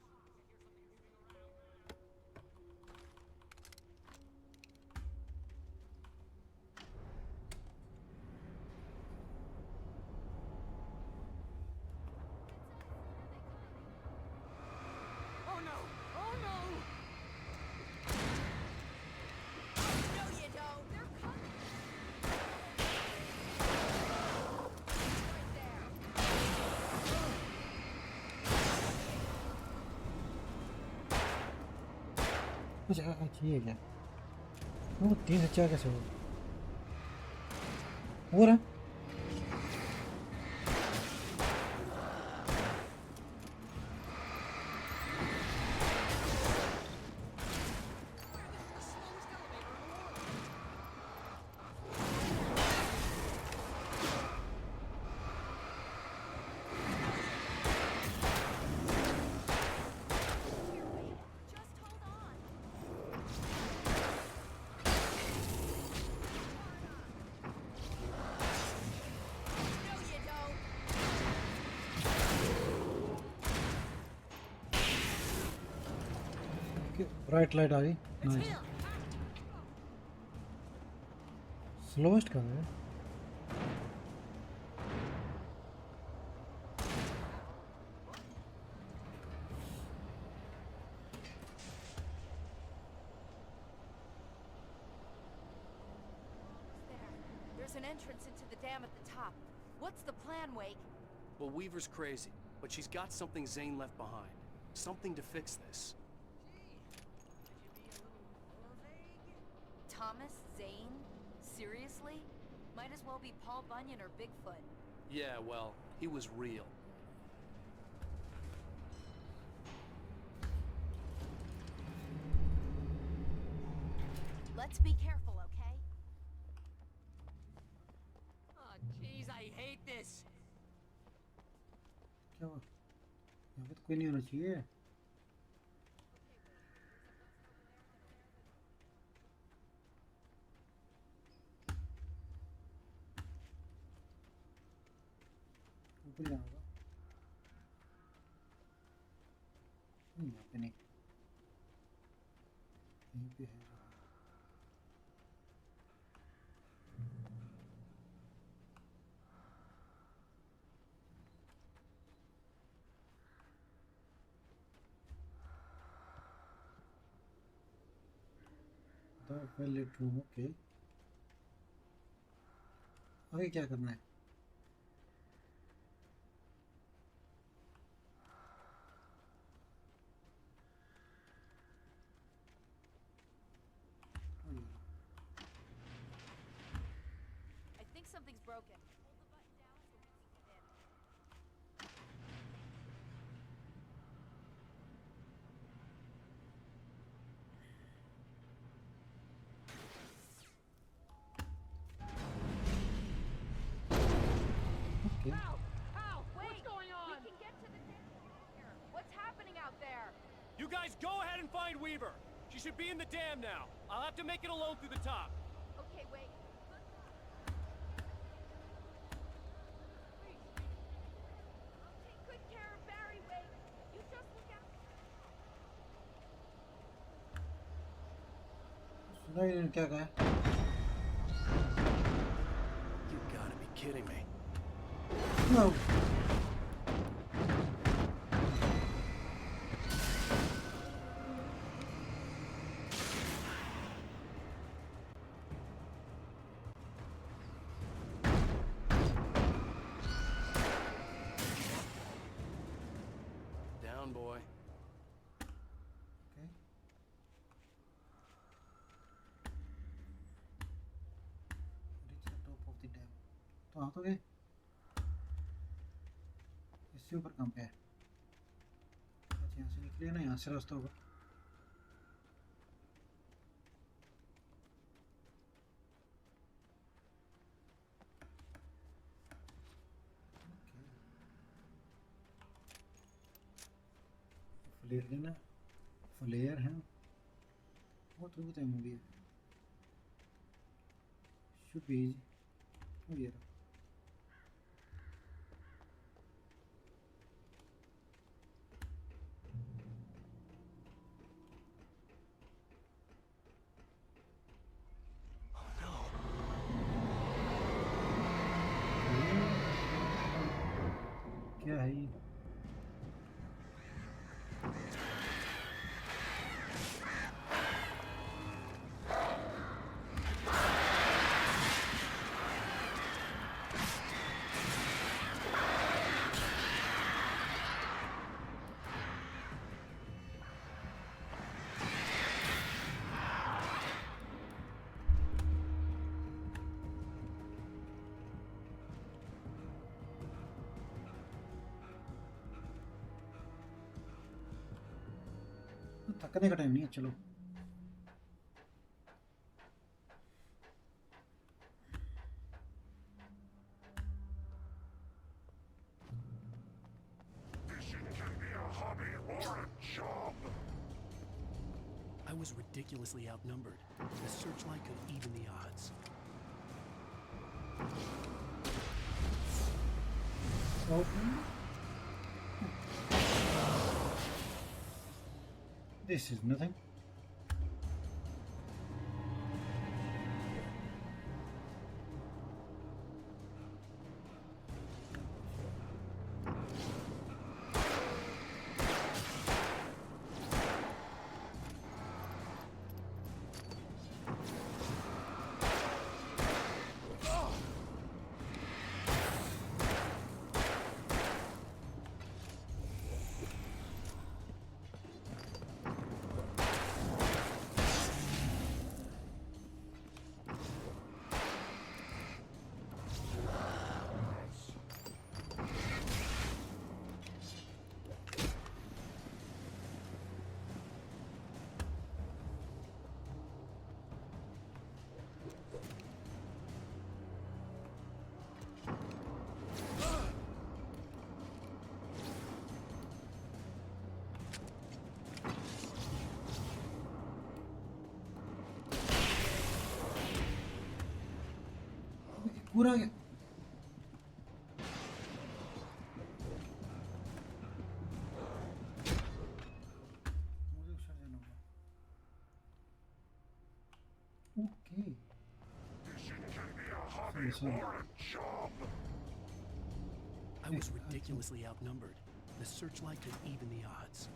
Oh no! Oh no! No, you don't. They're coming. Right there. अच्छा अच्छा ये क्या? वो 3 से 4 कैसे हो रहा है? Just hold on. No, you don't. Bright light आ गई, नाइस। स्लोएस्ट कर रहे हैं। There's an entrance into the dam at the top. What's the plan, Wake? Well, Weaver's crazy, but she's got something Zane left behind. Something to fix this. Thomas Zane? Seriously? Might as well be Paul Bunyan or Bigfoot. Yeah, well, he was real. Let's be careful, okay? Oh, jeez, I hate this. क्या हुआ? यहाँ पे तो कोई नहीं होना चाहिए। ऊपर जाना होगा। नहीं, यहाँ पे नहीं। यहीं पे है। The well lit room, okay. आगे क्या करना है? I think something's broken. Hold the button down so we can get in. Okay. Ow! Wait! What's going on? We can get to the dam here. What's happening out there? You guys go ahead and find Weaver. She should be in the dam now. I'll have to make it alone through the top. Okay, wait. I'll take good care of Barry, Wait. You just look out. सुना ही नहीं क्या कहा? You gotta be kidding me. No. Down, boy. Okay. Reach the top of the dam. तो आ तो गए। इससे ऊपर कहाँ पे है? अच्छा यहाँ से निकले ना, यहाँ से रास्ता होगा। फ्लेयर लेना, फ्लेयर है वो तो बताया मूवी है शुड बी ओ यार क्या है ये? थकने का टाइम नहीं है चलो I was ridiculously outnumbered. The searchlight could even the odds. This is nothing. पूरा गया मुझे उस साइड जाना होगा okay I was ridiculously outnumbered. The searchlight could even the odds.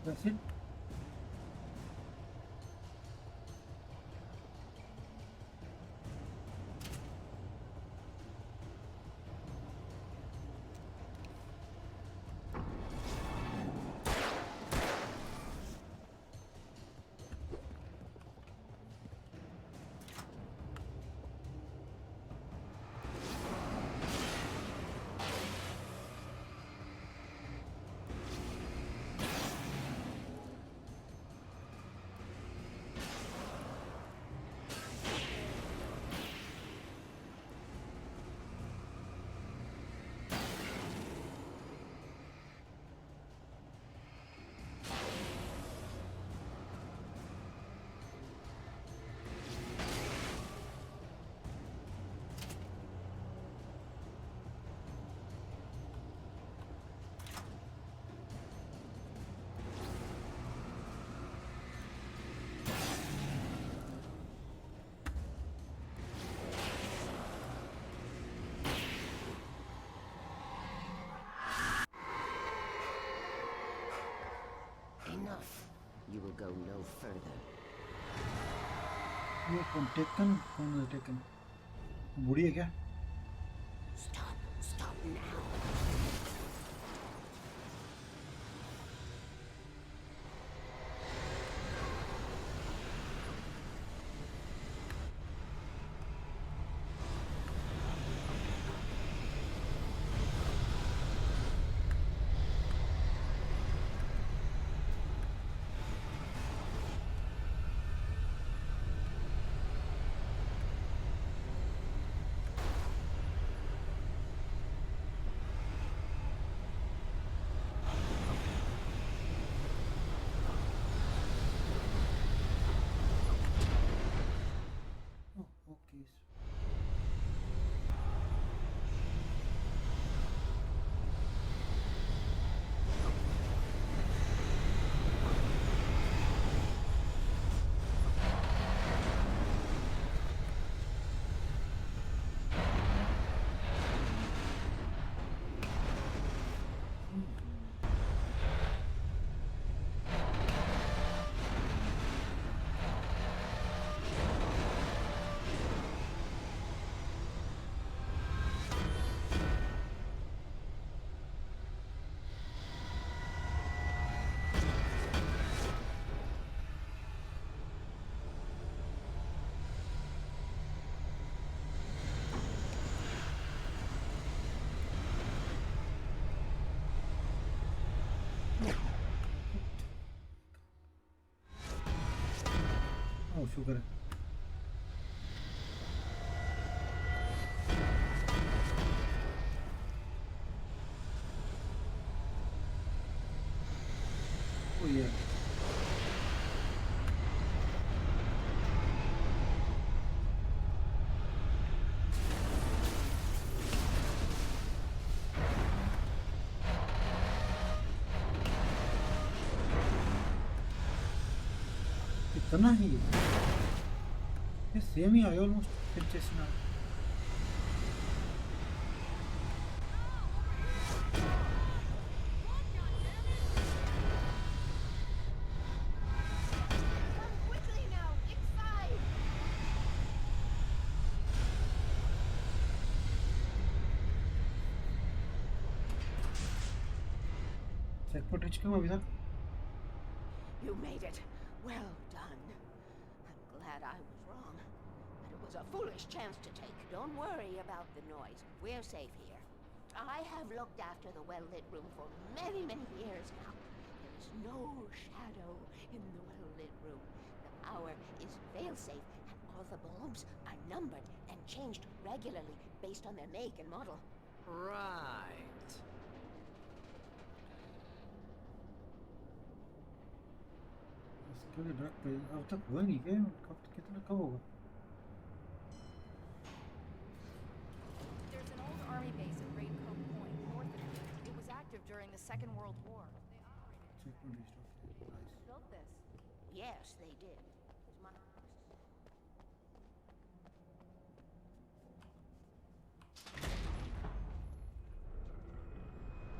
That's it. Enough. You will go no further. ये कौन taken बूढ़ी है क्या Stop. Stop now. ओ शुक्र है। ओ ये कितना ही ये सेम ही आया ऑलमोस्ट पिक्चर्स ना। Quickly now, inside! Checkpoint reach क्यों अभी तक? You made it. Well done. I'm glad I was wrong. But it was a foolish chance to take. Don't worry about the noise. We're safe here. I have looked after the well-lit room for many, many years now. There is no shadow in the well-lit room. The power is fail-safe, and all the bulbs are numbered and changed regularly based on their make and model. Right. इसके लिए drug पे अब तक हुआ नहीं क्या? कब कितना कब होगा? There's an old army base at Raincoat Point, north of here. It was active during the Second World War. They operated. Checkpoint reach Who built this? Yes, they did. It's my...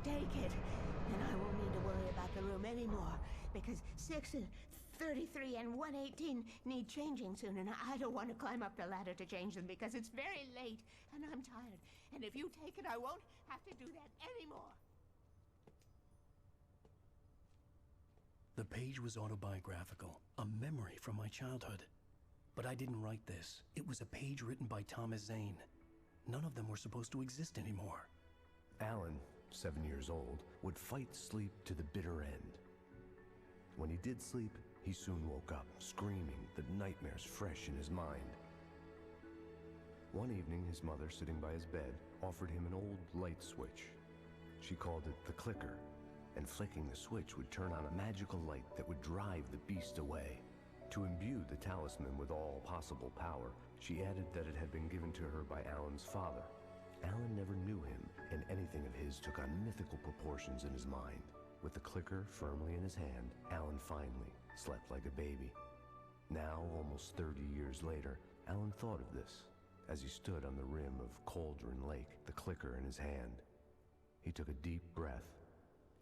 Take it, and I won't need to worry about the room anymore, because 6 and 33 and 118 need changing soon, and I don't want to climb up the ladder to change them because it's very late, and I'm tired. And if you take it, I won't have to do that anymore. The page was autobiographical, a memory from my childhood. But I didn't write this. It was a page written by Thomas Zane. None of them were supposed to exist anymore. Alan, 7 years old, would fight sleep to the bitter end. When he did sleep, he soon woke up, screaming, the nightmares fresh in his mind. One evening, his mother, sitting by his bed, offered him an old light switch. She called it the clicker, and flicking the switch would turn on a magical light that would drive the beast away. To imbue the talisman with all possible power, she added that it had been given to her by Alan's father. Alan never knew him, and anything of his took on mythical proportions in his mind. With the clicker firmly in his hand, Alan finally slept like a baby. Now, almost 30 years later, Alan thought of this as he stood on the rim of Cauldron Lake, the clicker in his hand. He took a deep breath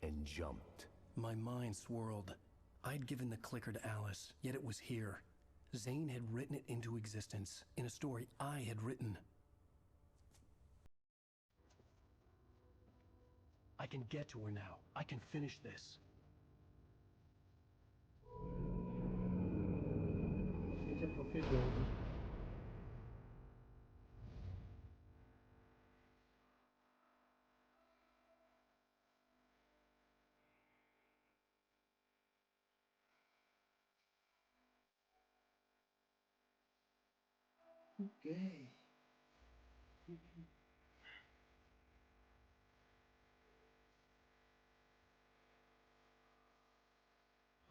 and jumped. My mind swirled. I'd given the clicker to Alice, yet it was here. Zane had written it into existence, in a story I had written. I can get to her now. I can finish this. Okay.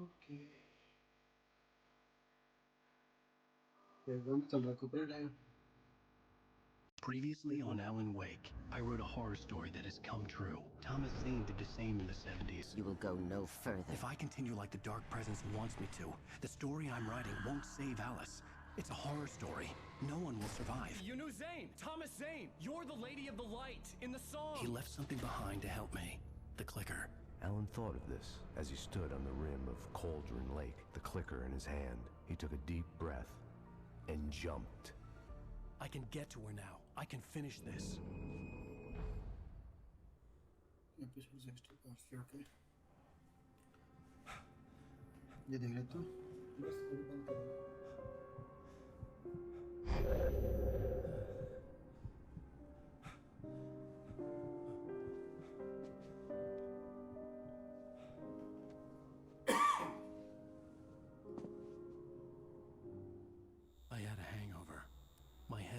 Okay. Previously on Alan Wake, I wrote a horror story that has come true. Thomas Zane did the same in the 70s. You will go no further. If I continue like the Dark Presence wants me to, the story I'm writing won't save Alice. It's a horror story. No one will survive. You knew Zane! Thomas Zane! You're the Lady of the Light in the song! He left something behind to help me. The clicker. Alan thought of this as he stood on the rim of Cauldron Lake, the clicker in his hand. He took a deep breath and jumped. I can get to her now. I can finish this. Episode 60 okay. ये देख लेता हूँ बस अभी बंद कर दूँ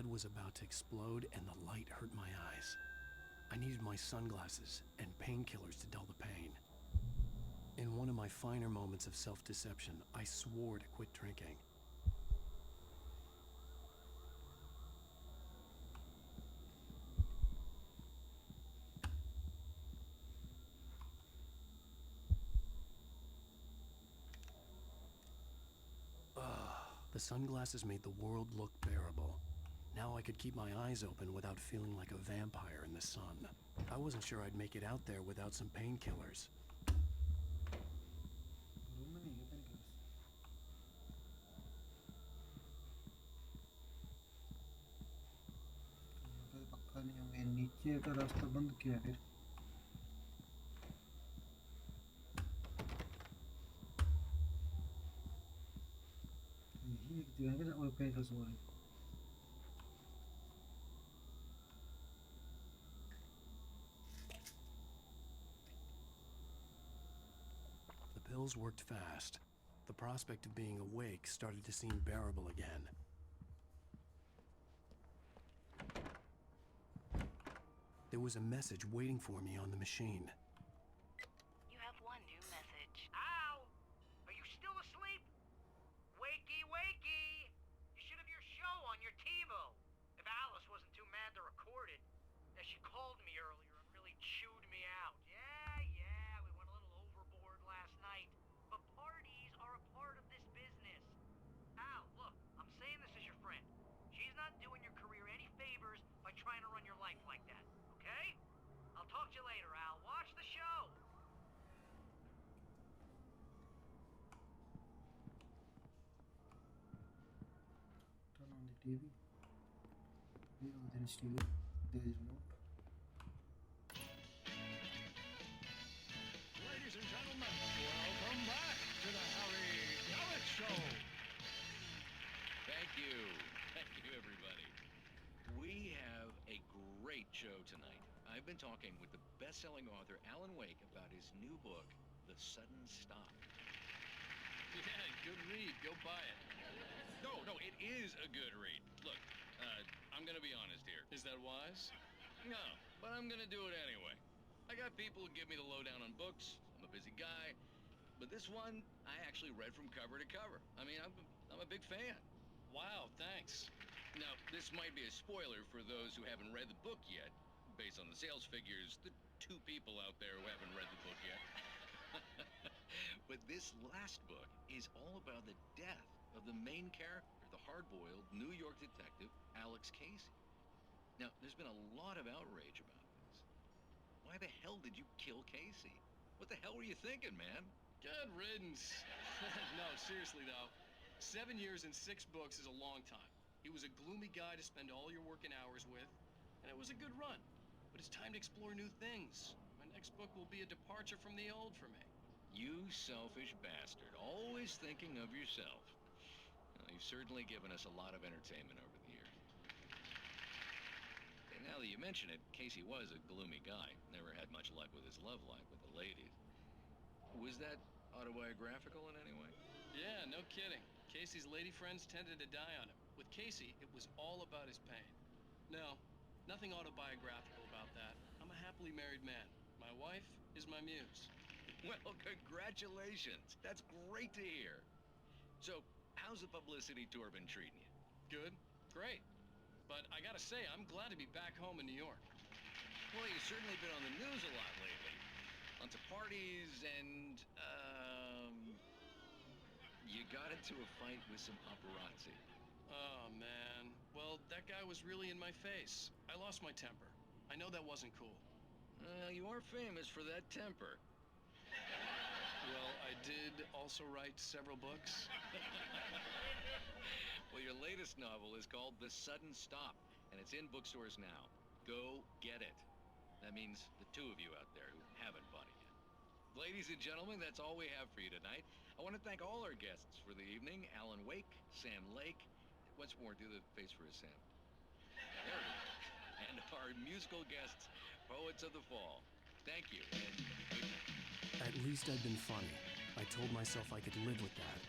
head was about to explode and the light hurt my eyes. I needed my sunglasses and painkillers to dull the pain. In one of my finer moments of self-deception, I swore to quit drinking. The sunglasses made the world look bearable. Now I could keep my eyes open without feeling like a vampire in the sun. I wasn't sure I'd make it out there without some painkillers. पक्का नहीं होंगे, नीचे का रास्ता बंद किया फिर। यही एक जगह है और कहीं का सवाल है। The pills worked fast. The prospect of being awake started to seem bearable again. There was a message waiting for me on the machine. You have one new message. Al! Are you still asleep? Wakey, wakey! You should have your show on your TiVo. If Alice wasn't too mad to record it. She called me earlier and really chewed me out. Yeah, we went a little overboard last night. But parties are a part of this business. Al, look, I'm saying this as your friend. She's not doing your career any favors by trying to run your life like that, okay? I'll talk to you later, Al. Watch the show. Turn on the TV. Yeah, there is TV. There is remote. Ladies and gentlemen, welcome back to the Well Lit Show. Thank you. Thank you, everybody. We have a great show tonight. I've been talking with the best-selling author Alan Wake about his new book, The Sudden Stop. Yeah, good read. Go buy it. No, it is a good read. Look, I'm gonna be honest here. Is that wise? No, but I'm gonna do it anyway. I got people who give me the lowdown on books. I'm a busy guy. But this one, I actually read from cover to cover. I mean, I'm a big fan. Wow, thanks. Now, this might be a spoiler for those who haven't read the book yet. Based on the sales figures, the 2 people out there who haven't read the book yet. But this last book is all about the death of the main character, the hard-boiled New York detective, Alex Casey. Now, there's been a lot of outrage about this. Why the hell did you kill Casey? What the hell were you thinking, man? Good riddance. No, seriously though, 7 years and 6 books is a long time. He was a gloomy guy to spend all your working hours with, and it was a good run. But it's time to explore new things. My next book will be a departure from the old for me. You selfish bastard, always thinking of yourself. Well, you've certainly given us a lot of entertainment over the years. And now that you mention it, Casey was a gloomy guy. Never had much luck with his love life with the ladies. Was that autobiographical in any way? Yeah, no kidding. Casey's lady friends tended to die on him. With Casey, it was all about his pain. No, nothing autobiographical about that. I'm a happily married man. My wife is my muse. Well, congratulations. That's great to hear. So, how's the publicity tour been treating you? Good, great. But I gotta say, I'm glad to be back home in New York. Well, you've certainly been on the news a lot lately. Lots of parties and, you got into a fight with some paparazzi. Oh, man. Well, that guy was really in my face. I lost my temper. I know that wasn't cool. Well, you are famous for that temper. Well, I did also write several books. Well, your latest novel is called The Sudden Stop, and it's in bookstores now. Go get it. That means the 2 of you out there who haven't bought it yet. Ladies and gentlemen, that's all we have for you tonight. I want to thank all our guests for the evening. Alan Wake, Sam Lake. Once more, do the face for a Sam. There it is. And our musical guests, Poets of the Fall. Thank you, and good night. At least I'd been funny. I told myself I could live with that.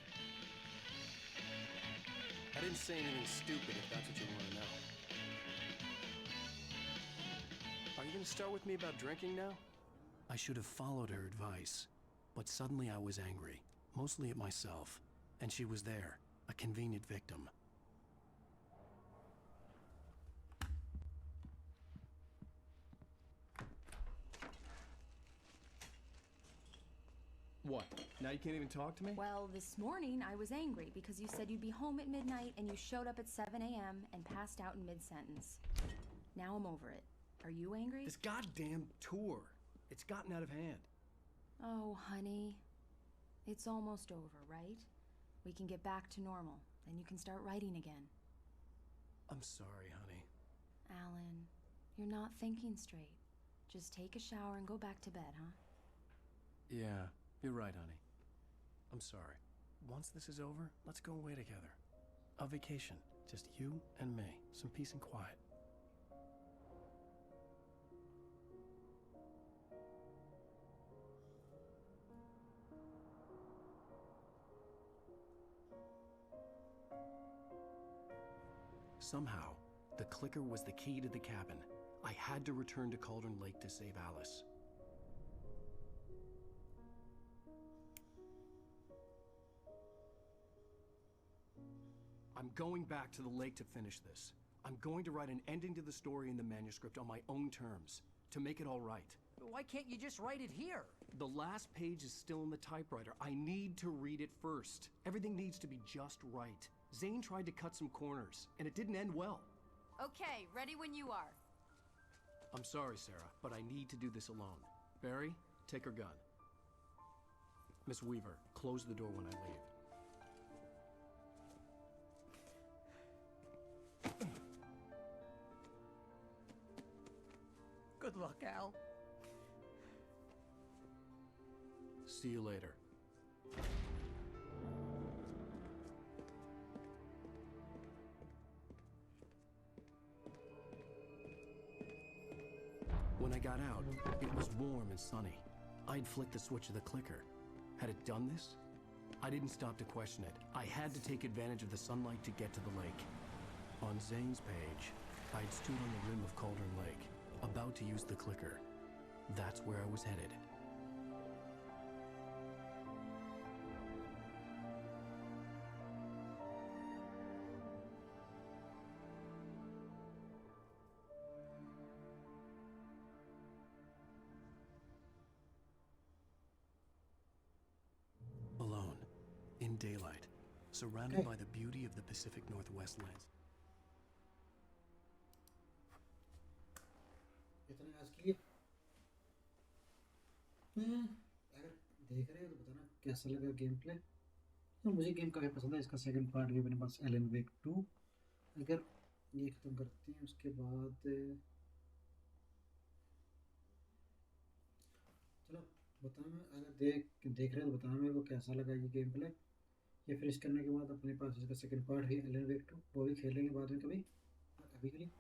I didn't say anything stupid, if that's what you want to know. gonna start with me about drinking now? I should have followed her advice, but suddenly I was angry, mostly at myself, and she was there, a convenient victim. What? Now you can't even talk to me? Well, this morning I was angry because you said you'd be home at midnight and you showed up at 7 a.m. and passed out in mid-sentence. Now I'm over it. Are you angry? This goddamn tour. It's gotten out of hand. Oh, honey. It's almost over, right? We can get back to normal. Then you can start writing again. I'm sorry, honey. Alan, you're not thinking straight. Just take a shower and go back to bed, huh? Yeah, you're right, honey. I'm sorry. Once this is over, let's go away together. A vacation. Just you and me. Some peace and quiet. Somehow, the clicker was the key to the cabin. I had to return to Cauldron Lake to save Alice. I'm going back to the lake to finish this. I'm going to write an ending to the story in the manuscript on my own terms, to make it all right. Why can't you just write it here? The last page is still in the typewriter. I need to read it first. Everything needs to be just right. Zane tried to cut some corners, and it didn't end well. Okay, ready when you are. I'm sorry, Sarah, but I need to do this alone. Barry, take her gun. Miss Weaver, close the door when I leave. Good luck, Al. See you later. When I got out, it was warm and sunny. I'd flicked the switch of the clicker. Had it done this? I didn't stop to question it. I had to take advantage of the sunlight to get to the lake. On Zane's page, I'd stood on the rim of Cauldron Lake, about to use the clicker. That's where I was headed. Alone, in daylight, surrounded by the beauty of the Pacific Northwest lands. इतने आज के लिए अगर देख रहे हो तो बताना कैसा लगा गेम प्ले। तो मुझे गेम काफ़ी पसंद है। इसका सेकंड पार्ट भी मेरे पास एलन वेक 2। अगर ये ख़त्म करते हैं उसके बाद चलो बताना, अगर देख रहे हो तो बताना मेरे को कैसा लगा ये गेम प्ले। ये फिनिश करने के बाद अपने पास इसका सेकंड पार्ट है एलन वेक 2, वो भी खेलेंगे बाद में कभी। अभी के लिए